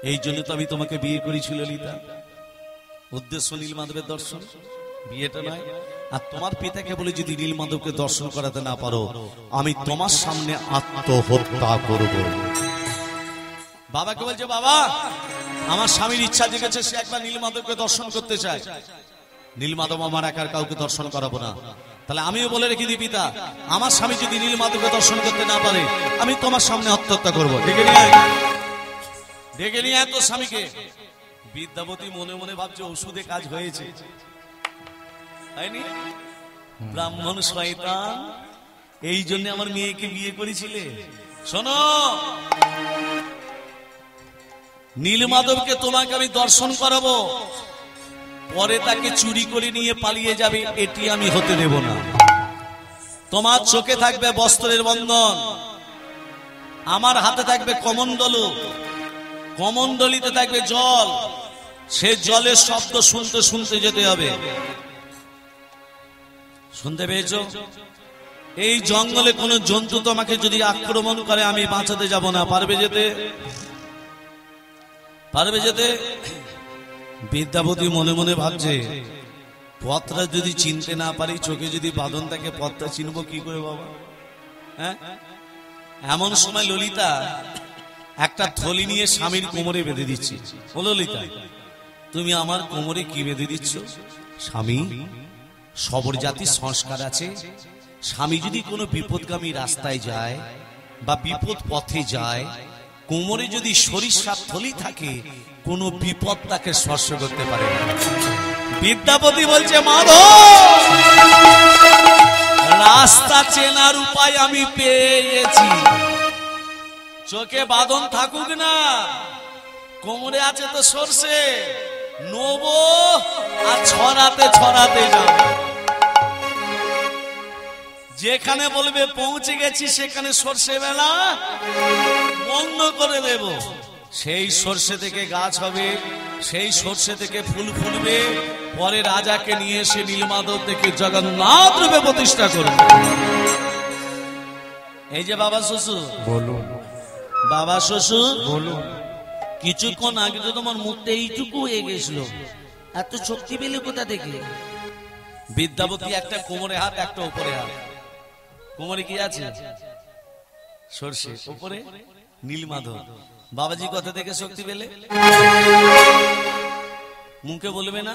Speaker 1: এই জন্য তো আমি তোমাকে বিয়ে করেছি ললিতা। উদ্দেশ্য নীলমাধবের দর্শন, বিয়েটা নয়। আর তোমার পিতাকে বলে যদি নীলমাধবকে দর্শন করাতে না পারো, আমি তোমার সামনে আত্মহত্যা করব। বাবাকে বলছে, বাবা আমার স্বামীর ইচ্ছা জেগেছে, সে একবার নীলমাধবকে দর্শন করতে চায়। নীলমাধব আমার একার কাউকে দর্শন করাবো না। তাহলে আমিও বলে রেখে দিই, পিতা আমার স্বামী যদি নীলমাধবকে দর্শন করতে না পারে, আমি তোমার সামনে আত্মহত্যা করবো। ডেকে নিয়ে তো স্বামীকে। বিদ্যাপতি মনে মনে ভাবছে ওষুধে কাজ হয়েছে, হয়নি? ব্রাহ্মণ শয়তান, এই জন্য আমার মেয়েকে বিয়ে করেছিলে। শোনো, নীলমাধবকে তোমাকে আমি দর্শন করাবো, পরে তাকে চুরি করে নিয়ে পালিয়ে যাবে, এটি আমি হতে দেব না। তোমার চোখে থাকবে বস্ত্রের বন্ধন, আমার হাতে থাকবে কমণ্ডল, কমণ্ডলিতে থাকবে জল। সে জলের শব্দ শুনতে শুনতে যেতে হবে। শুনতে পেয়েছো? এই জঙ্গলে কোন জন্তু তোমাকে যদি আক্রমণ করে, আমি বাঁচাতে যাব না। পারবে যেতে? পারবে যেতে? বিদ্যাপতি মনে মনে ভাবছে, পথটা যদি চিনতে না পারি, চোখে যদি বাঁধন থাকে, পথটা চিনবো কি করে বাবা? হ্যাঁ, এমন সময় ললিতা একটা থলি নিয়ে স্বামীর কোমরে বেঁধে দিচ্ছে। ও ললিতা, তুমি আমার কোমরে কি বেঁধে দিচ্ছ? স্বামী, সবর জাতির সংস্কার আছে। স্বামী যদি কোনো বিপদগামী রাস্তায় যায় বা বিপদ পথে যায়, কোমরে যদি সরিষার থলি থাকে, কোনো বিপদ তাকে স্পর্শ করতে পারে না। বিদ্যাপতি বলছে, মাধব রাস্তা চেনার উপায় আমি পেয়েছি। চোখে বাঁধন থাকুক না, কোমরে আছে তো সরষে, নোবো আর ছড়াতে ছড়াতে যাও। যেখানে বলবে পৌঁছে গেছি, সেখানে সরষে বেলা বন্ধ করে দেব। সেই সরষে থেকে গাছ হবে, সেই সরষে থেকে ফুল ফুলবে, পরে রাজাকে নিয়ে এসে নীলমাধব থেকে জগন্নাথ রূপে প্রতিষ্ঠা করবে। এই যে বাবা শ্বশুর,
Speaker 2: বলুন
Speaker 1: বাবা শ্বশুর,
Speaker 2: বলুন।
Speaker 1: কিছুক্ষণ আগে তো তোমার মুখটা এইটুকু হয়ে গেছিল, এত শক্তি পেলে কোথা থেকে? বিদ্যাপতি একটা কোমরে হাত, একটা উপরে হাত। কোমরে কি আছে? সরষে, উপরে নীলমাধব। বাবাজি কোথা থেকে শক্তি পেলে? মুখে বলবে না,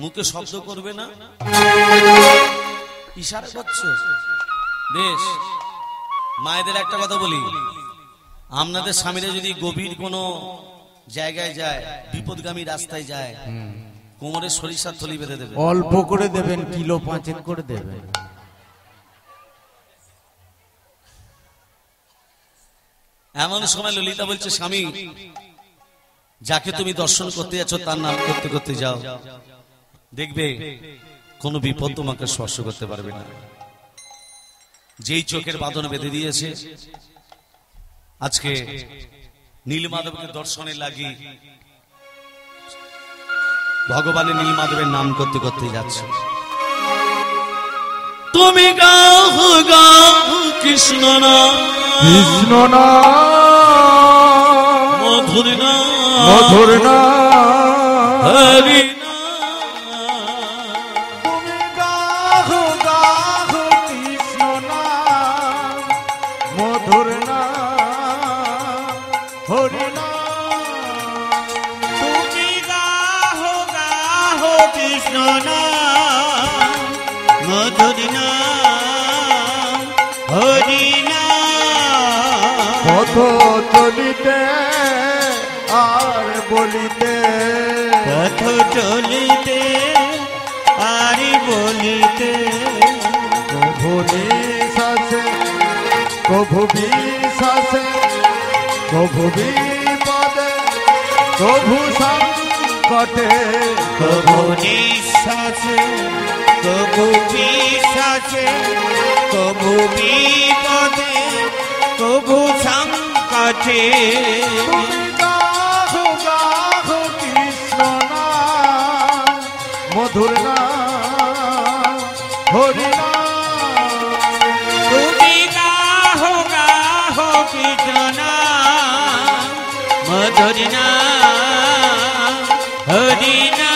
Speaker 1: মুখে শব্দ করবে না, ইশারা করছো। বেশ, মায়েদের একটা কথা বলি, আপনাদের স্বামীরা যদি গভীর কোনো জায়গায় যায়, বিপদগামী রাস্তায় যায়, কোমরে সরিষার থলি বেঁধে দেবে।
Speaker 2: অল্প করে দেবেন, কিলো 5 করে দেবেন।
Speaker 1: এমন সময় ললিতা বলছে, স্বামী যাকে তুমি দর্শন করতে যাচ্ছ তার নাম করতে করতে যাও, দেখবে কোনো বিপদ তোমাকে স্পর্শ করতে পারবে না। যেই চোখের বাঁধন বেঁধে দিয়েছে, আজকে নীলমাধবকে দর্শনে লাগি ভগবানের নীলমাধবের নাম করতে করতে যাচ্ছে। তুমি গাও গাও কৃষ্ণ নাম,
Speaker 2: কৃষ্ণ নাম,
Speaker 1: মধুর নাম,
Speaker 2: মধুর নাম,
Speaker 1: হরি
Speaker 2: তুমি গাহো গাহো কৃষ্ণ নাম, মধুর নাম, হরি নাম।
Speaker 3: তুমি গাহো গাহো কৃষ্ণ নাম, মধুর নাম, হরি নাম।
Speaker 2: পথ চলিতে আর বলিতে,
Speaker 3: পথ চলিতে আর বলিতে,
Speaker 2: প্রভু নিঃশ্বাসে, প্রভু বিশ্বাসে, প্রভু বিপদে, প্রভু সংকটে,
Speaker 3: প্রভু নিঃশ্বাসে, প্রভু বিশ্বাসে, প্রভু বিপদে, প্রভু সংকটে।
Speaker 2: তুমি গাহো গাহো কৃষ্ণ নাম, মধুর নাম, হরি নাম।
Speaker 3: তুমি গাহো গাহো কৃষ্ণ নাম, মধুর নাম, হরি নাম।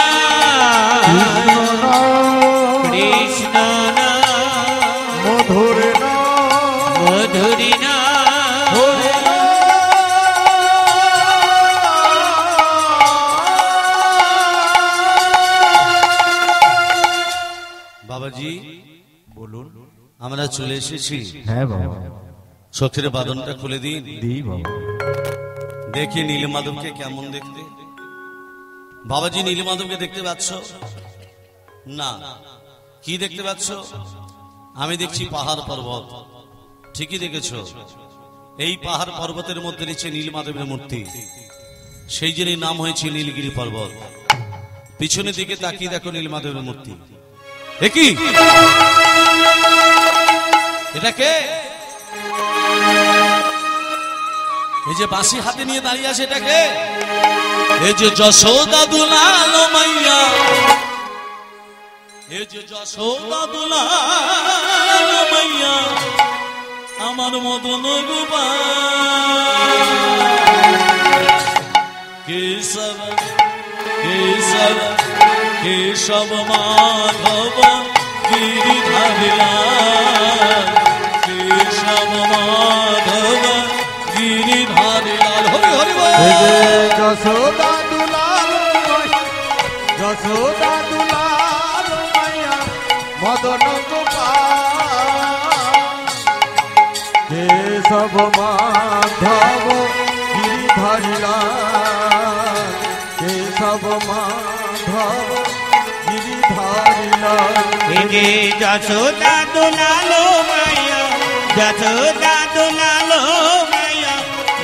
Speaker 3: কৃষ্ণ নাম,
Speaker 2: মধুর নাম,
Speaker 3: মধুর নাম,
Speaker 2: হরি নাম।
Speaker 1: বাবাজি,
Speaker 2: বলুন।
Speaker 1: আমরা চলে এসেছি,
Speaker 2: হ্যাঁ বাবা,
Speaker 1: চোখের বাঁধনটা খুলে দিন,
Speaker 2: দি বাবা।
Speaker 1: দেখি নীলমাধবকে কেমন দেখতে। বাবাজি, নীলমাধবকে দেখতে পাচ্ছ না? কি দেখতে পাচ্ছ? আমি দেখছি পাহাড় পর্বত। ঠিকই দেখেছ, এই পাহাড় পর্বতের মধ্যে রয়েছে নীলমাধবের মূর্তি, সেই জন্য নাম হয়েছে নীলগিরি পর্বত। পিছনের দিকে তাকিয়ে দেখো নীলমাধবের মূর্তি। কি এটা কে? এই যে বাঁশি হাতে নিয়ে দাঁড়িয়ে আছে, এটা কে? এই যে যশোদা দুলাল মাইয়া, এই যে যশোদা দুলাল মাইয়া, আমার মদন গোপাল। কেশব কেশব কেশব মাধব গিরিধারী লাল, কেশব মাধব গিরিধারী লাল। হরি হরি বল।
Speaker 2: এই যে যশোদা দুলাল,
Speaker 4: কেশব মাধব গিরিধারী লাল, কেশব মাধব গিরিধারী লাল।
Speaker 3: এগে যশোদা দুলালো মায়া, যশোদা দুলালো মায়া,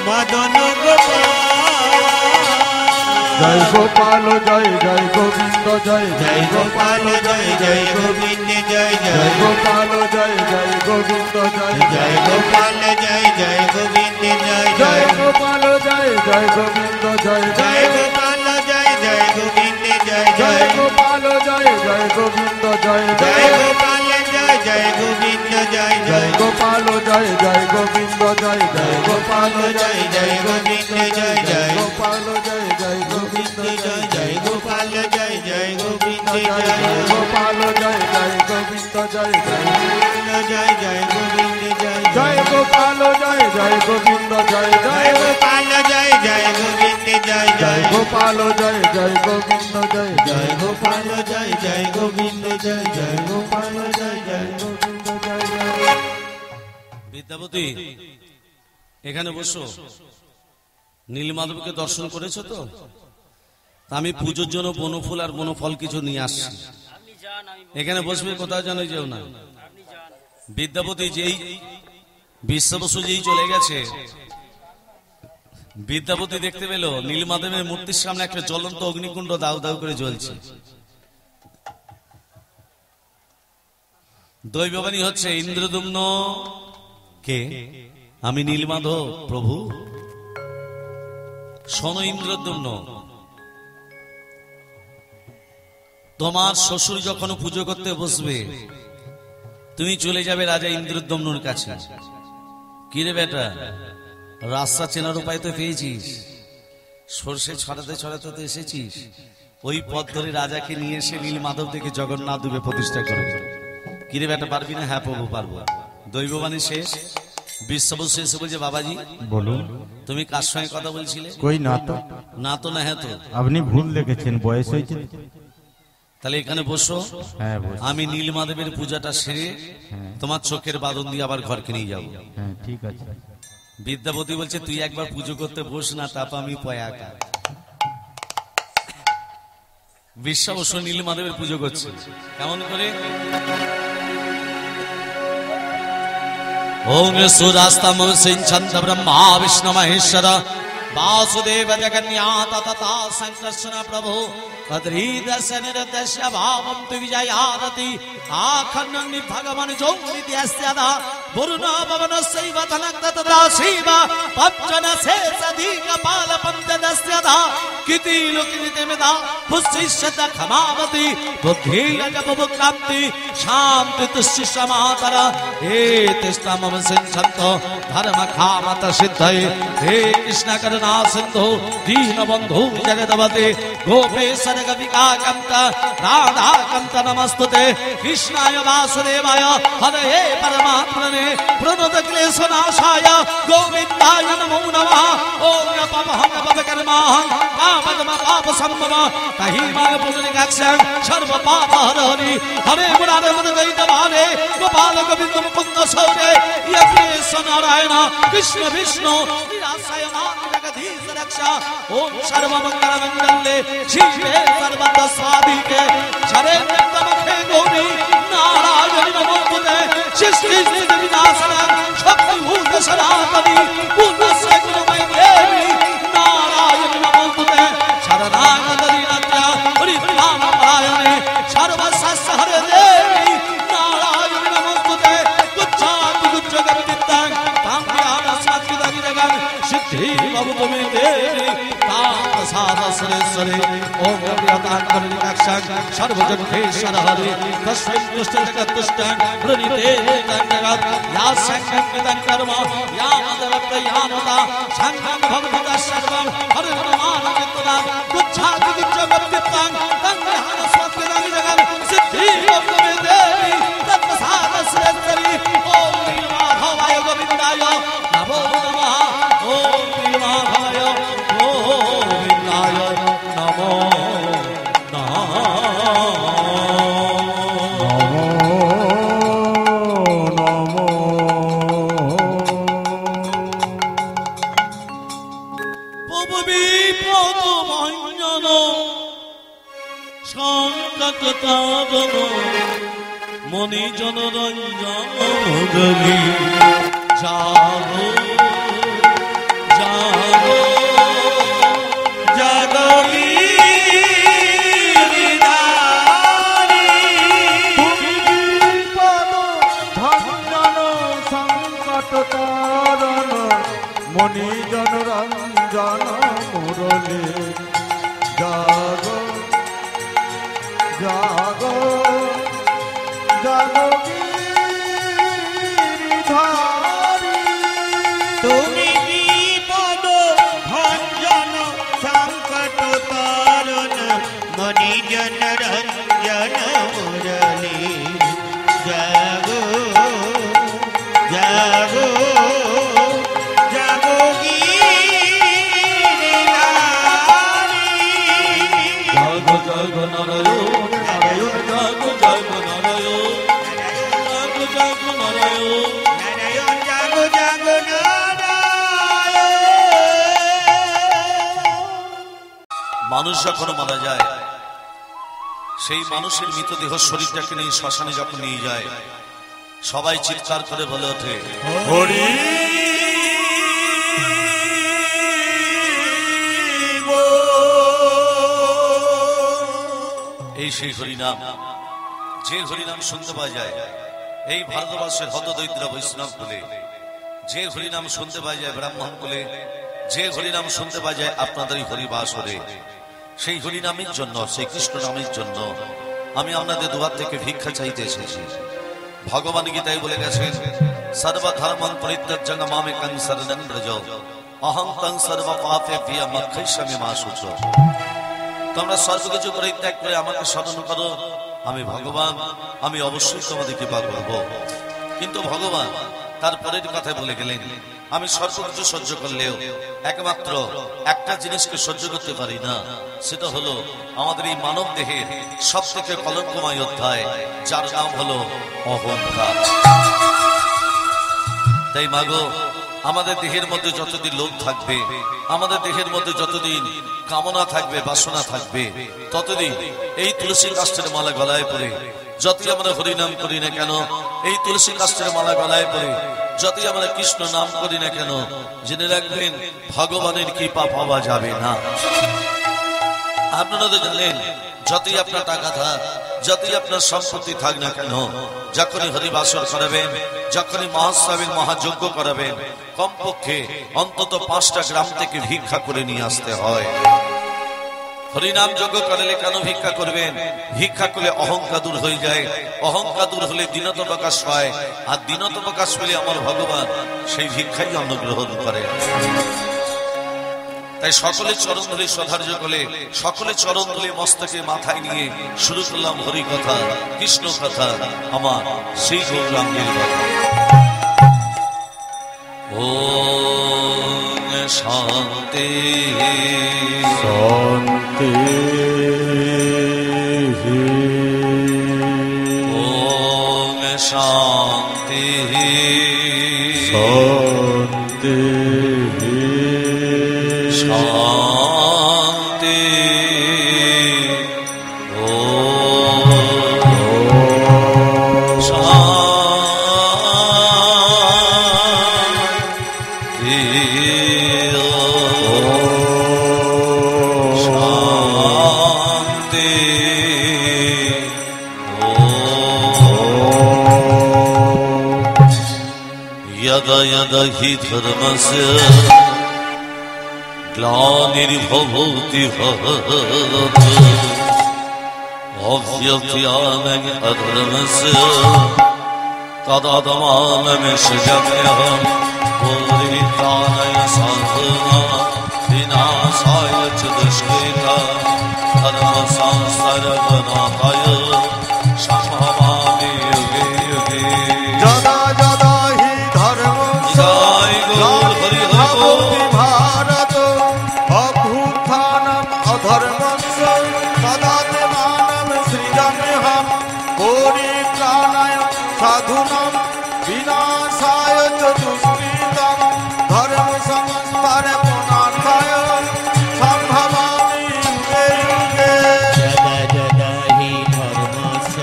Speaker 3: মদন গোপাল।
Speaker 4: জয় গোপাল জয় জয় গোবিন্দ জয়
Speaker 3: জয় গোপাল জয় জয় গোবিন্দ জয়
Speaker 4: জয়
Speaker 3: জয়
Speaker 4: গোপাল জয় জয় গোবিন্দ জয়
Speaker 3: জয় গোপাল জয় জয় গোবিন্দ জয়
Speaker 4: জয়
Speaker 3: জয়
Speaker 4: গোপাল জয় জয় গোবিন্দ জয়
Speaker 3: জয় গোপাল জয় জয় গোবিন্দ জয়
Speaker 4: জয়
Speaker 3: জয়
Speaker 4: গোপাল জয় জয় গোবিন্দ জয়
Speaker 3: জয়
Speaker 4: জয়
Speaker 3: গোপাল জয় জয় গোবিন্দ জয়
Speaker 4: জয়
Speaker 3: জয়
Speaker 4: গোপাল জয় জয় গোবিন্দ জয় জয় গোপাল
Speaker 3: জয় জয় গোবিন্দ জয় জয়
Speaker 4: গোপাল জয় জয় গোবিন্দ
Speaker 3: জয় জয় গোপাল জয় জয় গোবিন্দ
Speaker 4: জয়
Speaker 3: জয়
Speaker 4: গোপাল জয় জয় গোবিন্দ জয় জয়
Speaker 3: জয় জয় গোবিন্দ জয়
Speaker 4: জয় গোপাল জয় জয় গোবিন্দ জয়
Speaker 3: জয়
Speaker 4: জয়
Speaker 3: গোপাল জয় জয় গোবিন্দ জয়
Speaker 4: জয়
Speaker 3: জয়
Speaker 4: গোপাল জয় জয় গোবিন্দ জয়
Speaker 3: জয় গোপাল জয় জয় গোবিন্দ জয় জয় গোপাল জয় জয়
Speaker 4: গোবিন্দ জয় জয়।
Speaker 1: বিদ্যাপতি এখানে বসো। নীলমাধবকে দর্শন করেছো তো? তা আমি পুজোর জন্য বনফুল আর বনফল কিছু নিয়ে আসছি। এখানে বসবে, কোথাও যেন যেও না। বিদ্যাপতি যেই বিশ্ববসু যেই চলে গেছে, বিদ্যাপতি দেখতে পেল নীলমাধবের মূর্তির সামনে একটা জ্বলন্ত অগ্নিকুণ্ড দাউ দাউ করে জ্বলছে। দৈববাণী হচ্ছে, ইন্দ্রদুম্ন কে? আমি নীলমাধব প্রভু। শোনো ইন্দ্রদুম্ন, তোমার শ্বশুর যখন পুজো করতে বসবে, তুমি চলে যাবে রাজা ইন্দ্রদম্নুর কাছে। কিরে বেটা, রাস্তা চেনার উপায় তো পেয়েছিস, সর্ষে ছড়াতে ছড়াতে তো এসেছিস। ওই পথ ধরে রাজাকে নিয়ে এসে নীলমাধব থেকে জগন্নাথ দেবে প্রতিষ্ঠা করে। কিরে বেটা, পারবি না? হ্যাঁ প্রভু পারবো। দৈববাণী শেষ, বিশ্ববসু এসে বলছে, বাবাজি
Speaker 2: বলুন।
Speaker 1: তুমি কার সঙ্গে কথা বলছিলে?
Speaker 2: কই না তো।
Speaker 1: না তো না হ্যাঁ তো।
Speaker 2: আপনি ভুল দেখেছেন, বয়স হয়েছে।
Speaker 1: তাহলে এখানে বসো,
Speaker 2: হ্যাঁ বস।
Speaker 1: আমি নীলমাধবের পূজাটা সেরে
Speaker 2: হ্যাঁ
Speaker 1: তোমার চোখের বাঁধন দিয়ে আবার ঘরকে নিয়ে যাবো।
Speaker 2: হ্যাঁ ঠিক আছে।
Speaker 1: বিদ্যাপতি বলছে, তুই একবার পুজো করতে বস না, তারপর আমি পয়াকা। বিশ্বাবস নীলমাধবের পুজো করছে কেমন করে? ওম সুরাস্তম সিঞ্ছন্ত ব্রহ্মা বিষ্ণু মহেশ্বর वासुदेव जगन्नाथ तथा संकर्षण प्रभु तद्रीदस्य निरदस्य भावं तु विजयादति आखण्डं भगवान् जोनित्यस्यदा वरुणा भवनस्यैव तनक्तदा शिव पञ्चन शेषधिक पालपञ्चदस्यदा किति लोकिनितमेदा पुष्टिष्यत खमावति बुद्धिरजबुक्रान्ति शान्ति तुष्टिष्यमातर हे तिष्ठा मम सिञ्छन्त धर्म खामत सिद्धये हे कृष्ण करुणा सिन्धु दीन बन्धु जगदवते गोपेश्वर गोपिकान्त राधा कान्त नमस्तुते कृष्णाय वासुदेवाय हरे परमात्मने प्रणत क्लेशनाशाय गोविन्दाय नमो नमः ओम नमः पापकर्माहं पापदम पाप संभव तहिमाय पुण्यकाक्षं सर्व पाप हरि हरे मुरारे मुरलीधरे गोपाल गोविंद मुकुंद सौरे यज्ञेश नारायण कृष्ण विष्णु निराशय जगदीश रक्षा ओम सर्वमंगल मंगले शिवे सर्वदा स्वादिके शरण्य नमखे गौरी नारायण नमोस्तुते सृष्टि स्थिति विनाशन शक्ति भूत सनातनी पुण्यस्य गुणमय देवी नारायण नमोस्तुते शरणागति नत्या हरिनाम परायणे सर्वशस्त्र हरे देवी नारायण नमोस्तुते गुच्छाति गुच्छ गतित्तं ताम्यान सात्विदि जगन सिद्धि भवतु मे देवी ताम साध सुरेश्वरे ओम प्रियतांकरि रक्षक सर्वजगेश्वर हरे तस्मै दुष्ट जगत दुष्टं प्रणीते जगत या संकंकितं कर्म या मदवत या मता संघं भवति सर्वं हरे परमान चित्तनां गुच्छाति गुच्छ गतित्तं ताम्यान सात्विदि जगन सिद्धि भवतु मे देवी तत्साध सुरेश्वरे ओम नीलमाधवाय गोविन्दाय नमो नमः ओम नीलमाधवाय गोविन्दाय नमो नमः মনি জনরঞ্জন মুরলী জাগো জাগো জাগরি
Speaker 4: মনি জনরঞ্জন মুরলী জাগো জাগো জাগো গিরিধারী
Speaker 3: তুমি বিপদ ভঞ্জন সংকট তারণ মনি জন রঞ্জন মুরলী জাগো জাগো জাগো গিরিধারী
Speaker 1: জাগো জাগো নারায়ণ নারায়ণ জাগো জাগো নারায়ণ জাগো জাগো নারায়ণ
Speaker 3: নারায়ণ জাগো জাগো নারায়ণ।
Speaker 1: মানুষ যখন মারা যায় সেই মানুষের মৃতদেহ শরীরটাকে নিয়ে শ্মশানে যখন নিয়ে যায় সবাই চিৎকার করে বলে ওঠে
Speaker 2: হরি
Speaker 1: এই সেই হরিনাম, যে হরিনাম শুনতে পাওয়া যায় এই ভারতবর্ষের হতদরিদ্র বৈষ্ণব কুলে, যে হরিনাম শুনতে পাওয়া যায় ব্রাহ্মণ কুলে, যে হরিনাম শুনতে পাওয়া যায় আপনাদের হরিবাস হরে, সেই হরিনামের জন্য, সেই কৃষ্ণ নামের জন্য আমি আপনাদের দুয়ার থেকে ভিক্ষা চাইতে এসেছি। ভগবান গীতায় বলে গেছেন সর্বধর্মং পরিত্যাজ্য মামেকং শরণং ব্রজ অহং তং সর্ব পাপেভ্যঃ মোক্ষয়িষ্যামি মা শুচি। তোমরা সর্বকিছু পরিত্যাগ করে আমাকে স্মরণ করো, আমি ভগবান, আমি অবশ্যই তোমাদের কৃপা করব। কিন্তু ভগবান তারপরের কথা বলে গেলেন আমি সর্বকিছু সহ্য করলেও একমাত্র একটা জিনিসকে সহ্য করতে পারি না, সেটা হলো আমাদের এই মানব দেহের সব থেকে কলঙ্কময় অধ্যায়, যার নাম হলো অহংকার। তাই মাগো, আমাদের দেহের মধ্যে যতদিন লোভ থাকবে, আমাদের দেহের মধ্যে যতদিন কামনা থাকবে, বাসনা থাকবে, ততদিন এই তুলসী কাষ্ঠের মালা গলায় পরে যতই আমরা হরিনাম করি না কেন, এই তুলসী কাষ্ঠের মালা গলায় পরে যতই আমরা কৃষ্ণ নাম করি না কেন, জেনে রাখবেন ভগবানের কৃপা পাওয়া যাবে না। আপনারা তো জানেন যতই আপনার টাকা থাক, যতই আপনার সম্পত্তি থাক না কেন, যখনই হরিবাসর করাবেন, যখনই মহোৎসবের মহাযজ্ঞ করাবেন, কমপক্ষে অন্তত 5টা গ্রাম থেকে ভিক্ষা করে নিয়ে আসতে হয়। হরিনাম যজ্ঞ করলে কেন ভিক্ষা করবেন? ভিক্ষা করলে অহংকার দূর হয়ে যায়, অহংকার দূর হলে দীনতা প্রকাশ পায়, আর দীনতা প্রকাশ পেলে আমার ভগবান সেই ভিক্ষাই অনুগ্রহণ করে। তাই সকলে চরণ ধরে শ্রদ্ধার্য করে, সকলে চরণ ধরে মস্তকে মাথায় নিয়ে শুরু করলাম হরি কথা, কৃষ্ণ কথা, আমার সেই গৌরাঙ্গের কথা। ওম শান্তি
Speaker 4: শান্তি
Speaker 1: ওম শান্তি
Speaker 4: শান্তি
Speaker 1: শান্তি ওম শান্তি শান্তি यदा यदा हि धर्मस्य ग्लानिर्भवति अभ्युत्थानम् अधर्मस्य तदात्मानम् सृजाम्यहम् परित्राणाय साधूनां विनाशाय च दुष्कृतां धर्मसंस्थापनाय सम्भवामि युगे युगे।
Speaker 4: যদা যদা হি ধর্মস্য
Speaker 1: জয় গৌর হরি হরি বল।
Speaker 4: ভারত অভ্যুত্থানম অধর্মস্য তদাত্মানম সৃজাম্যহম পরিত্রাণায় সাধুনাম বিনাশায় চ দুষ্কৃতাম ধর্ম সংস্থাপনার্থায় সম্ভবামি যুগে যুগে।
Speaker 3: যদা যদা হি ধর্মস্য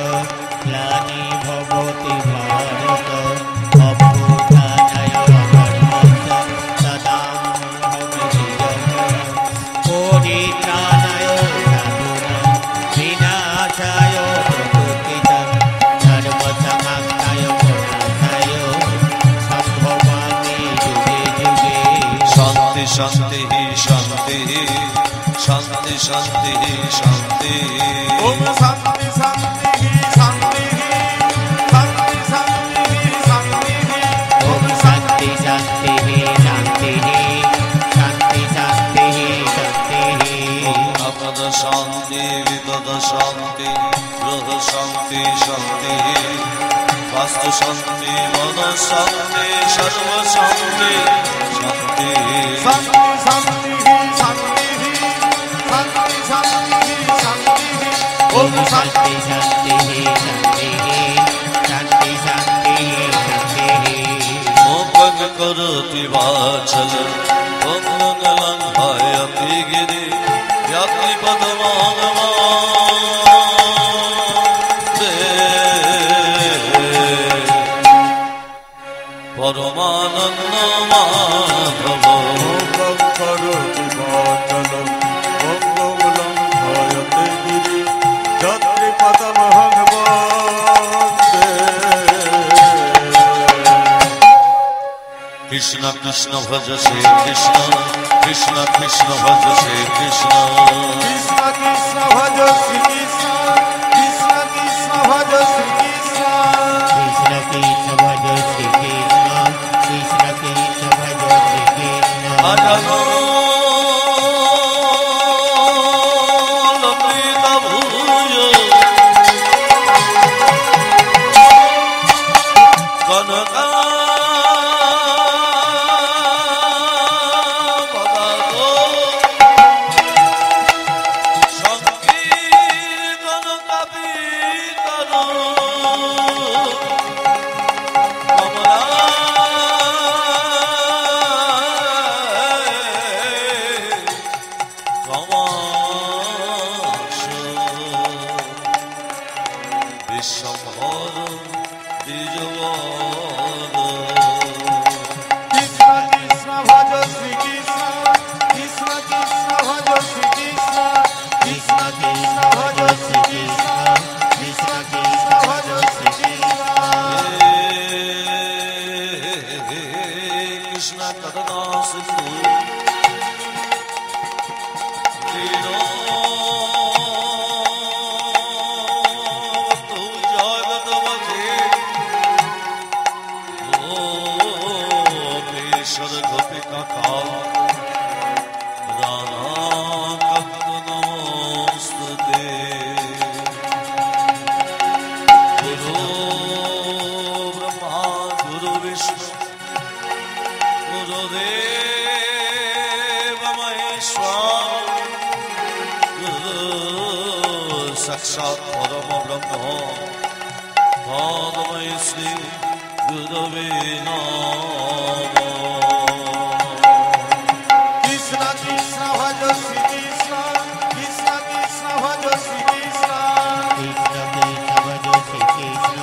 Speaker 3: গ্লানির্ভবতি
Speaker 1: শান্তি শান্তি শান্তি শান্তি শান্তি
Speaker 2: ওম শান্তি শান্তি শান্তি শান্তি শান্তি শান্তি
Speaker 3: ওম শান্তি শান্তি শান্তি শান্তি শান্তি শান্তি
Speaker 1: আপদ শান্তি বিপদ শান্তি গ্রহ শান্তি শান্তি বাস্তু শান্তি মন শান্তি সর্ব শান্তি শান্তি
Speaker 2: শান্তি শান্তি শান্তি শান্তি শান্তি শান্তি ওম শান্তি
Speaker 3: শান্তি শান্তি শান্তি শান্তি শান্তি
Speaker 1: মোপং করোতি বাচল ওম মঙ্গলং ভয়তি গিরি यात्री पदमान परमानंद माधव
Speaker 4: করোতি বাচলম মঙ্গলং ভয়তে গিরি যাত্রী পদমহং বন্দে
Speaker 1: कृष्ण कृष्ण भज श्री कृष्ण कृष्ण कृष्ण भज श्री कृष्ण
Speaker 2: কৃষ্ণ কৃষ্ণ ভজ শ্রী কৃষ্ণ কৃষ্ণ কৃষ্ণ ভজ শ্রী কৃষ্ণ
Speaker 3: কৃষ্ণ কৃষ্ণ ভজ শ্রী কৃষ্ণ কৃষ্ণ কৃষ্ণ ভজ শ্রী কৃষ্ণ
Speaker 1: अजनो ललित भूय कनका साक्षात् परम ब्रह्म तस्मै श्री गुरवे नमः
Speaker 2: কৃষ্ণ কৃষ্ণ ভজ শ্রী কৃষ্ণ কৃষ্ণ কৃষ্ণ ভজ শ্রী কৃষ্ণ
Speaker 3: কৃষ্ণ কৃষ্ণ ভজ শ্রী কৃষ্ণ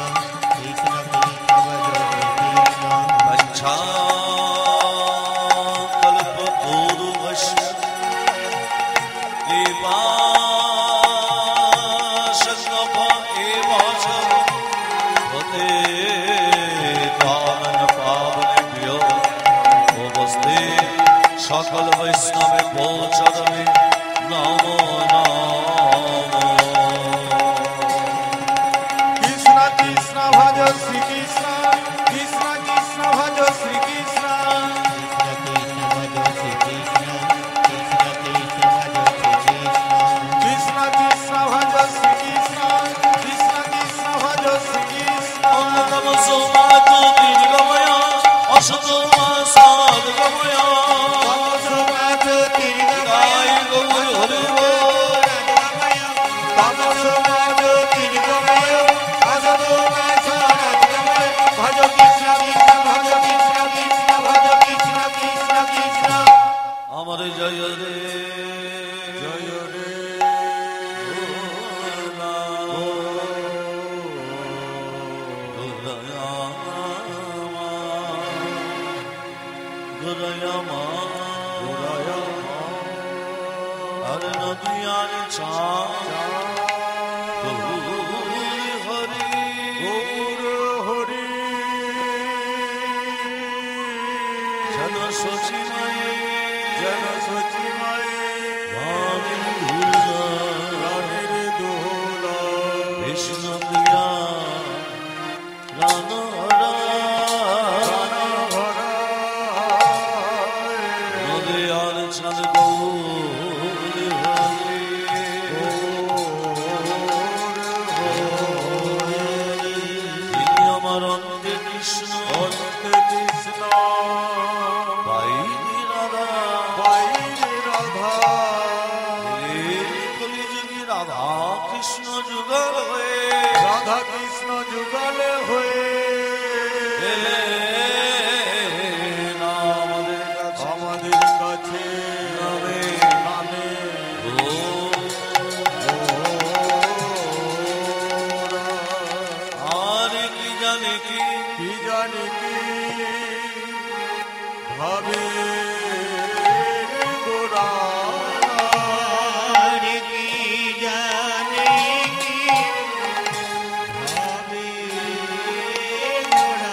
Speaker 3: কৃষ্ণ কৃষ্ণ ভজ শ্রী কৃষ্ণ
Speaker 1: वञ्चाकल्पतरुभ्यश्च कृपासङ्गप एव च पतितानपावनेभ्यो नमस्ते सकल वैष्णवे भोचरणे नमो नमः
Speaker 2: কৃষ্ণ কৃষ্ণ ভজ শ্রী কৃষ্ণ কৃষ্ণ কৃষ্ণ ভজ শ্রী কৃষ্ণ
Speaker 3: কৃষ্ণ কৃষ্ণ ভজ শ্রী কৃষ্ণ কৃষ্ণ কৃষ্ণ ভজ শ্রী কৃষ্ণ
Speaker 2: কৃষ্ণ কৃষ্ণ ভজ শ্রী কৃষ্ণ কৃষ্ণ কৃষ্ণ ভজ শ্রী কৃষ্ণ
Speaker 1: तमसो मातु निर्गमय असतो मा साधगमय गाय गौर हरि बोल अमर जय रे जय रे गुरयमा हरे नदियानि चा जन सोचिमय কৃষ্ণ
Speaker 2: বন্দে কৃষ্ণ
Speaker 1: বাইরে রাধা
Speaker 2: বাইরে রাধা
Speaker 1: কলিযুগী রাধা কৃষ্ণ যুগল হয়ে
Speaker 2: রাধা কৃষ্ণ যুগলে হয়ে আমাদের কাছে নামে
Speaker 1: আর কি জানে কি
Speaker 2: জানি কি ভাবে গোরা
Speaker 3: আর কি জানে কি ভাবে গোরা।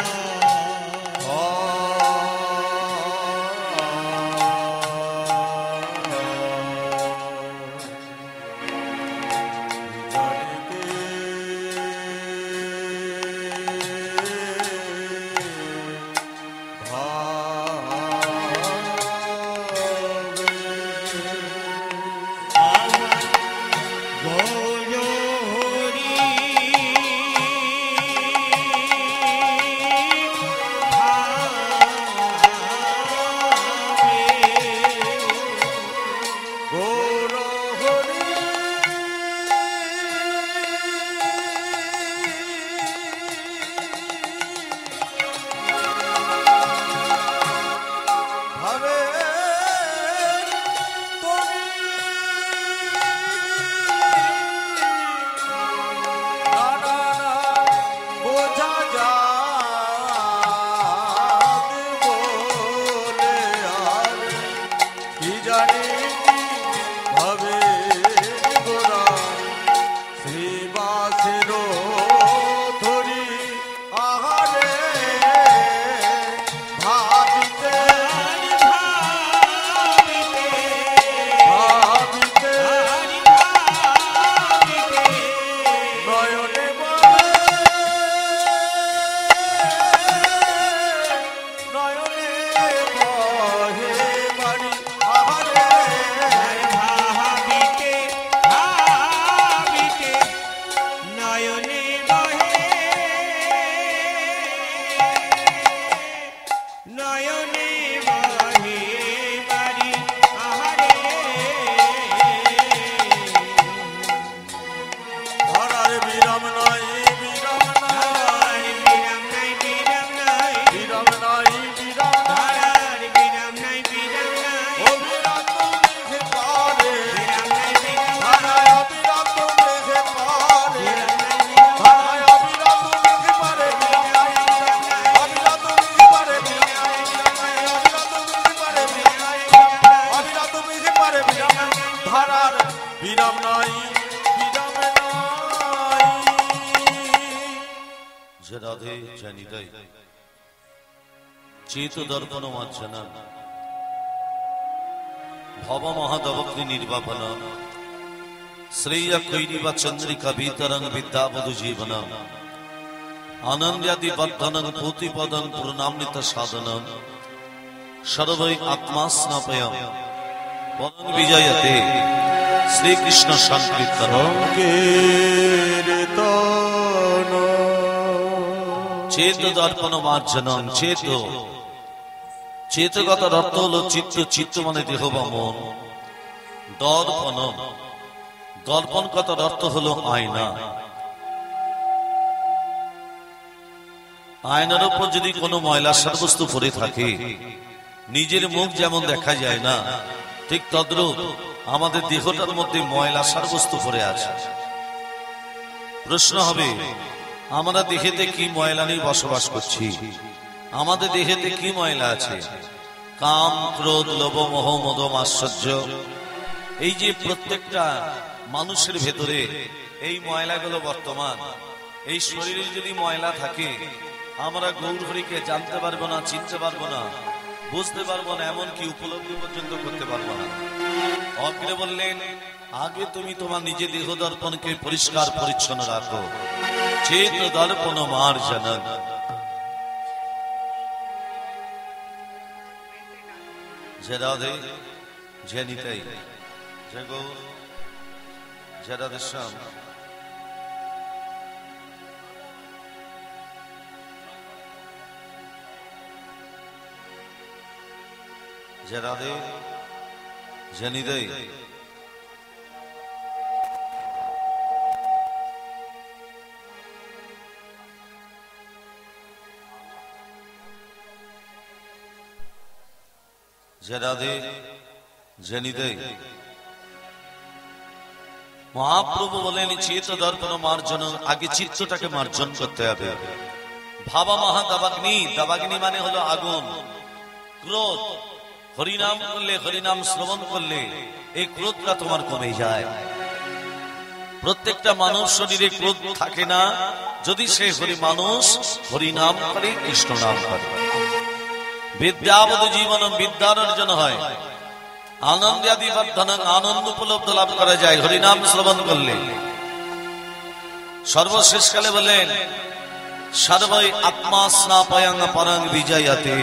Speaker 1: রাধে জানিদাই চেত দর্পণ মার্জনা ভব মহাদবগ্নি নির্বাপন শ্রেয় কৈরিবা চন্দ্রিকা বিতরং বিদ্যাবধু জীবন আনন্দাদি বর্ধনং ভূতিপদং প্রণামৃত সাধনং সর্বৈ আত্মাস্নাপয়ং পদং বিজয়তে শ্রীকৃষ্ণ সংকীর্তন চেত দর্পণ মার্জনং চেত চেতগত অর্থ হলো চিত্ত, চিত্ত মানে দেহ বা মন। দর্পণ দর্পণগত অর্থ হলো আয়না। আয়নার উপর যদি কোনো ময়লা সারবস্তু পড়ে থাকে, নিজের মুখ যেমন দেখা যায় না, ঠিক তদ্রূপ আমাদের দেহটার মধ্যে ময়লা সারবস্তু পড়ে আছে। প্রশ্ন হবে, আমরা দেহেতে কি ময়লা নিয়ে বসবাস করছি? আমাদের দেহেতে কি ময়লা আছে? কাম, ক্রোধ, লোভ, মোহ, মদ, মাৎসর্য, এই যে প্রত্যেকটা মানুষের ভেতরে এই ময়লাগুলো বর্তমান। এই শরীরে যদি ময়লা থাকে, আমরা গৌর হরিকে জানতে পারবো না, চিনতে পারবো না, বুঝতে পারবো না, এমনকি উপলব্ধি পর্যন্ত করতে পারবো না। অগ্রে বললেন, আগে তুমি তোমার নিজে দেহ দর্পণকে পরিষ্কার পরিচ্ছন্ন রাখো। চেত দর্পণ মার্জনং। যে রাধে, যে নিতাই, যে গৌর, যে রাধেশ্যাম। যে রাধে যে নিদয় যে রাধে যে নিদয়। মহাপ্রভু বলেন চিত্ত দর্পণ মার্জন, আগে চিত্তটাকে মার্জন করতে হবে। ভাবা মহা দাবাগ্নি, দাবাগ্নি মানে হলো আগুন, ক্রোধ। হরিনাম করলে, হরিনাম শ্রবণ করলে এই ক্রোধটা তোমার কমে যায়। প্রত্যেকটা মানুষ শরীরে ক্রোধ থাকে না যদি সে মানুষ হরিনাম করে, কৃষ্ণ নাম করে। বিদ্যাবধ জীবন, বিদ্যার অর্জন হয়। আনন্দাদি বর্ধন, আনন্দ উপলব্ধ লাভ করা যায় হরিনাম শ্রবণ করলে। সর্বশেষ কালে বলেন সর্বই আত্মা স্নাপয়ং পরং বিজয়তে।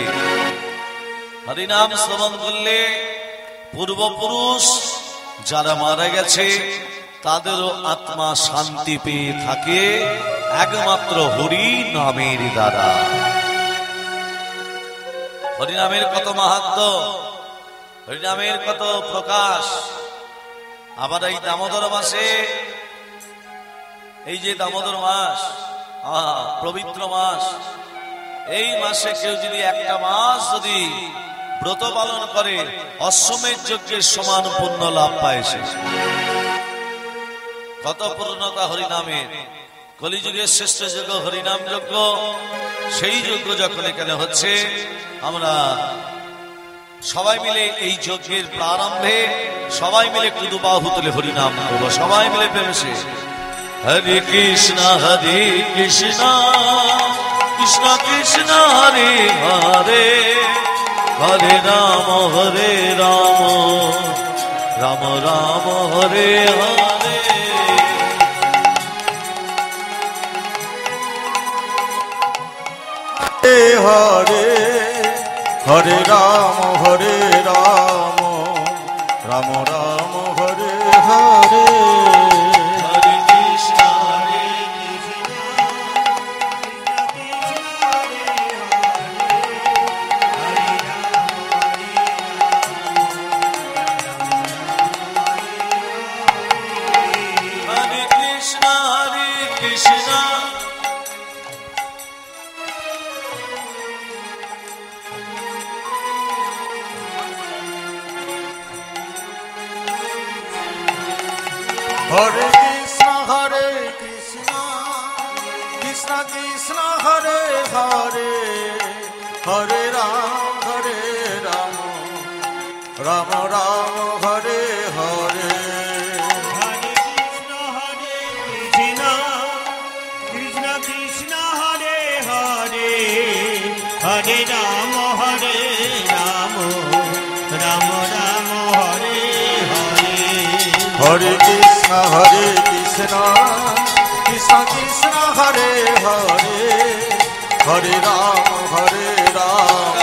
Speaker 1: হরিনাম শ্রবণ করলে পূর্বপুরুষ যারা মারা গেছে তাদেরও আত্মা শান্তি পেয়ে থাকে একমাত্র হরি নামের দ্বারা। হরিনামের কত মাহাত্ম্য, হরিনামের কত প্রকাশ। আবার এই দামোদর মাসে, এই যে দামোদর মাস, পবিত্র মাস, এই মাসে কেউ যদি একটা মাস যদি ব্রত পালন করে অশ্বমেধ যজ্ঞের সমান পুণ্য লাভ পায়। কত পূর্ণতা হরিনামের। কলিযুগের শ্রেষ্ঠ যজ্ঞ হরিনাম যজ্ঞ। সেই যজ্ঞ যখন এখানে হচ্ছে, আমরা সবাই মিলে এই যজ্ঞের প্রারম্ভে সবাই মিলে কুদু বাহু তুলে হরিনাম করবো, সবাই মিলে প্রেমসে হরে কৃষ্ণ কৃষ্ণ কৃষ্ণ হরে হরে, হরে রাম রাম রাম হরে হরে।
Speaker 2: হরে হরে রাম রাম রাম হরে হরে।
Speaker 1: হরে কৃষ্ণ হরে কৃষ্ণ কৃষ্ণ
Speaker 2: হরে কৃষ্ণ কৃষ্ণ কৃষ্ণ হরে হরে, হরে রাম রাম রাম হরে হরে।
Speaker 3: হরে কৃষ্ণ কৃষ্ণ কৃষ্ণ হরে হরে, হরে রাম রাম রাম হরে হরে।
Speaker 2: হরে কৃষ্ণ কৃষ্ণ কৃষ্ণ হরে হরে, হরে রাম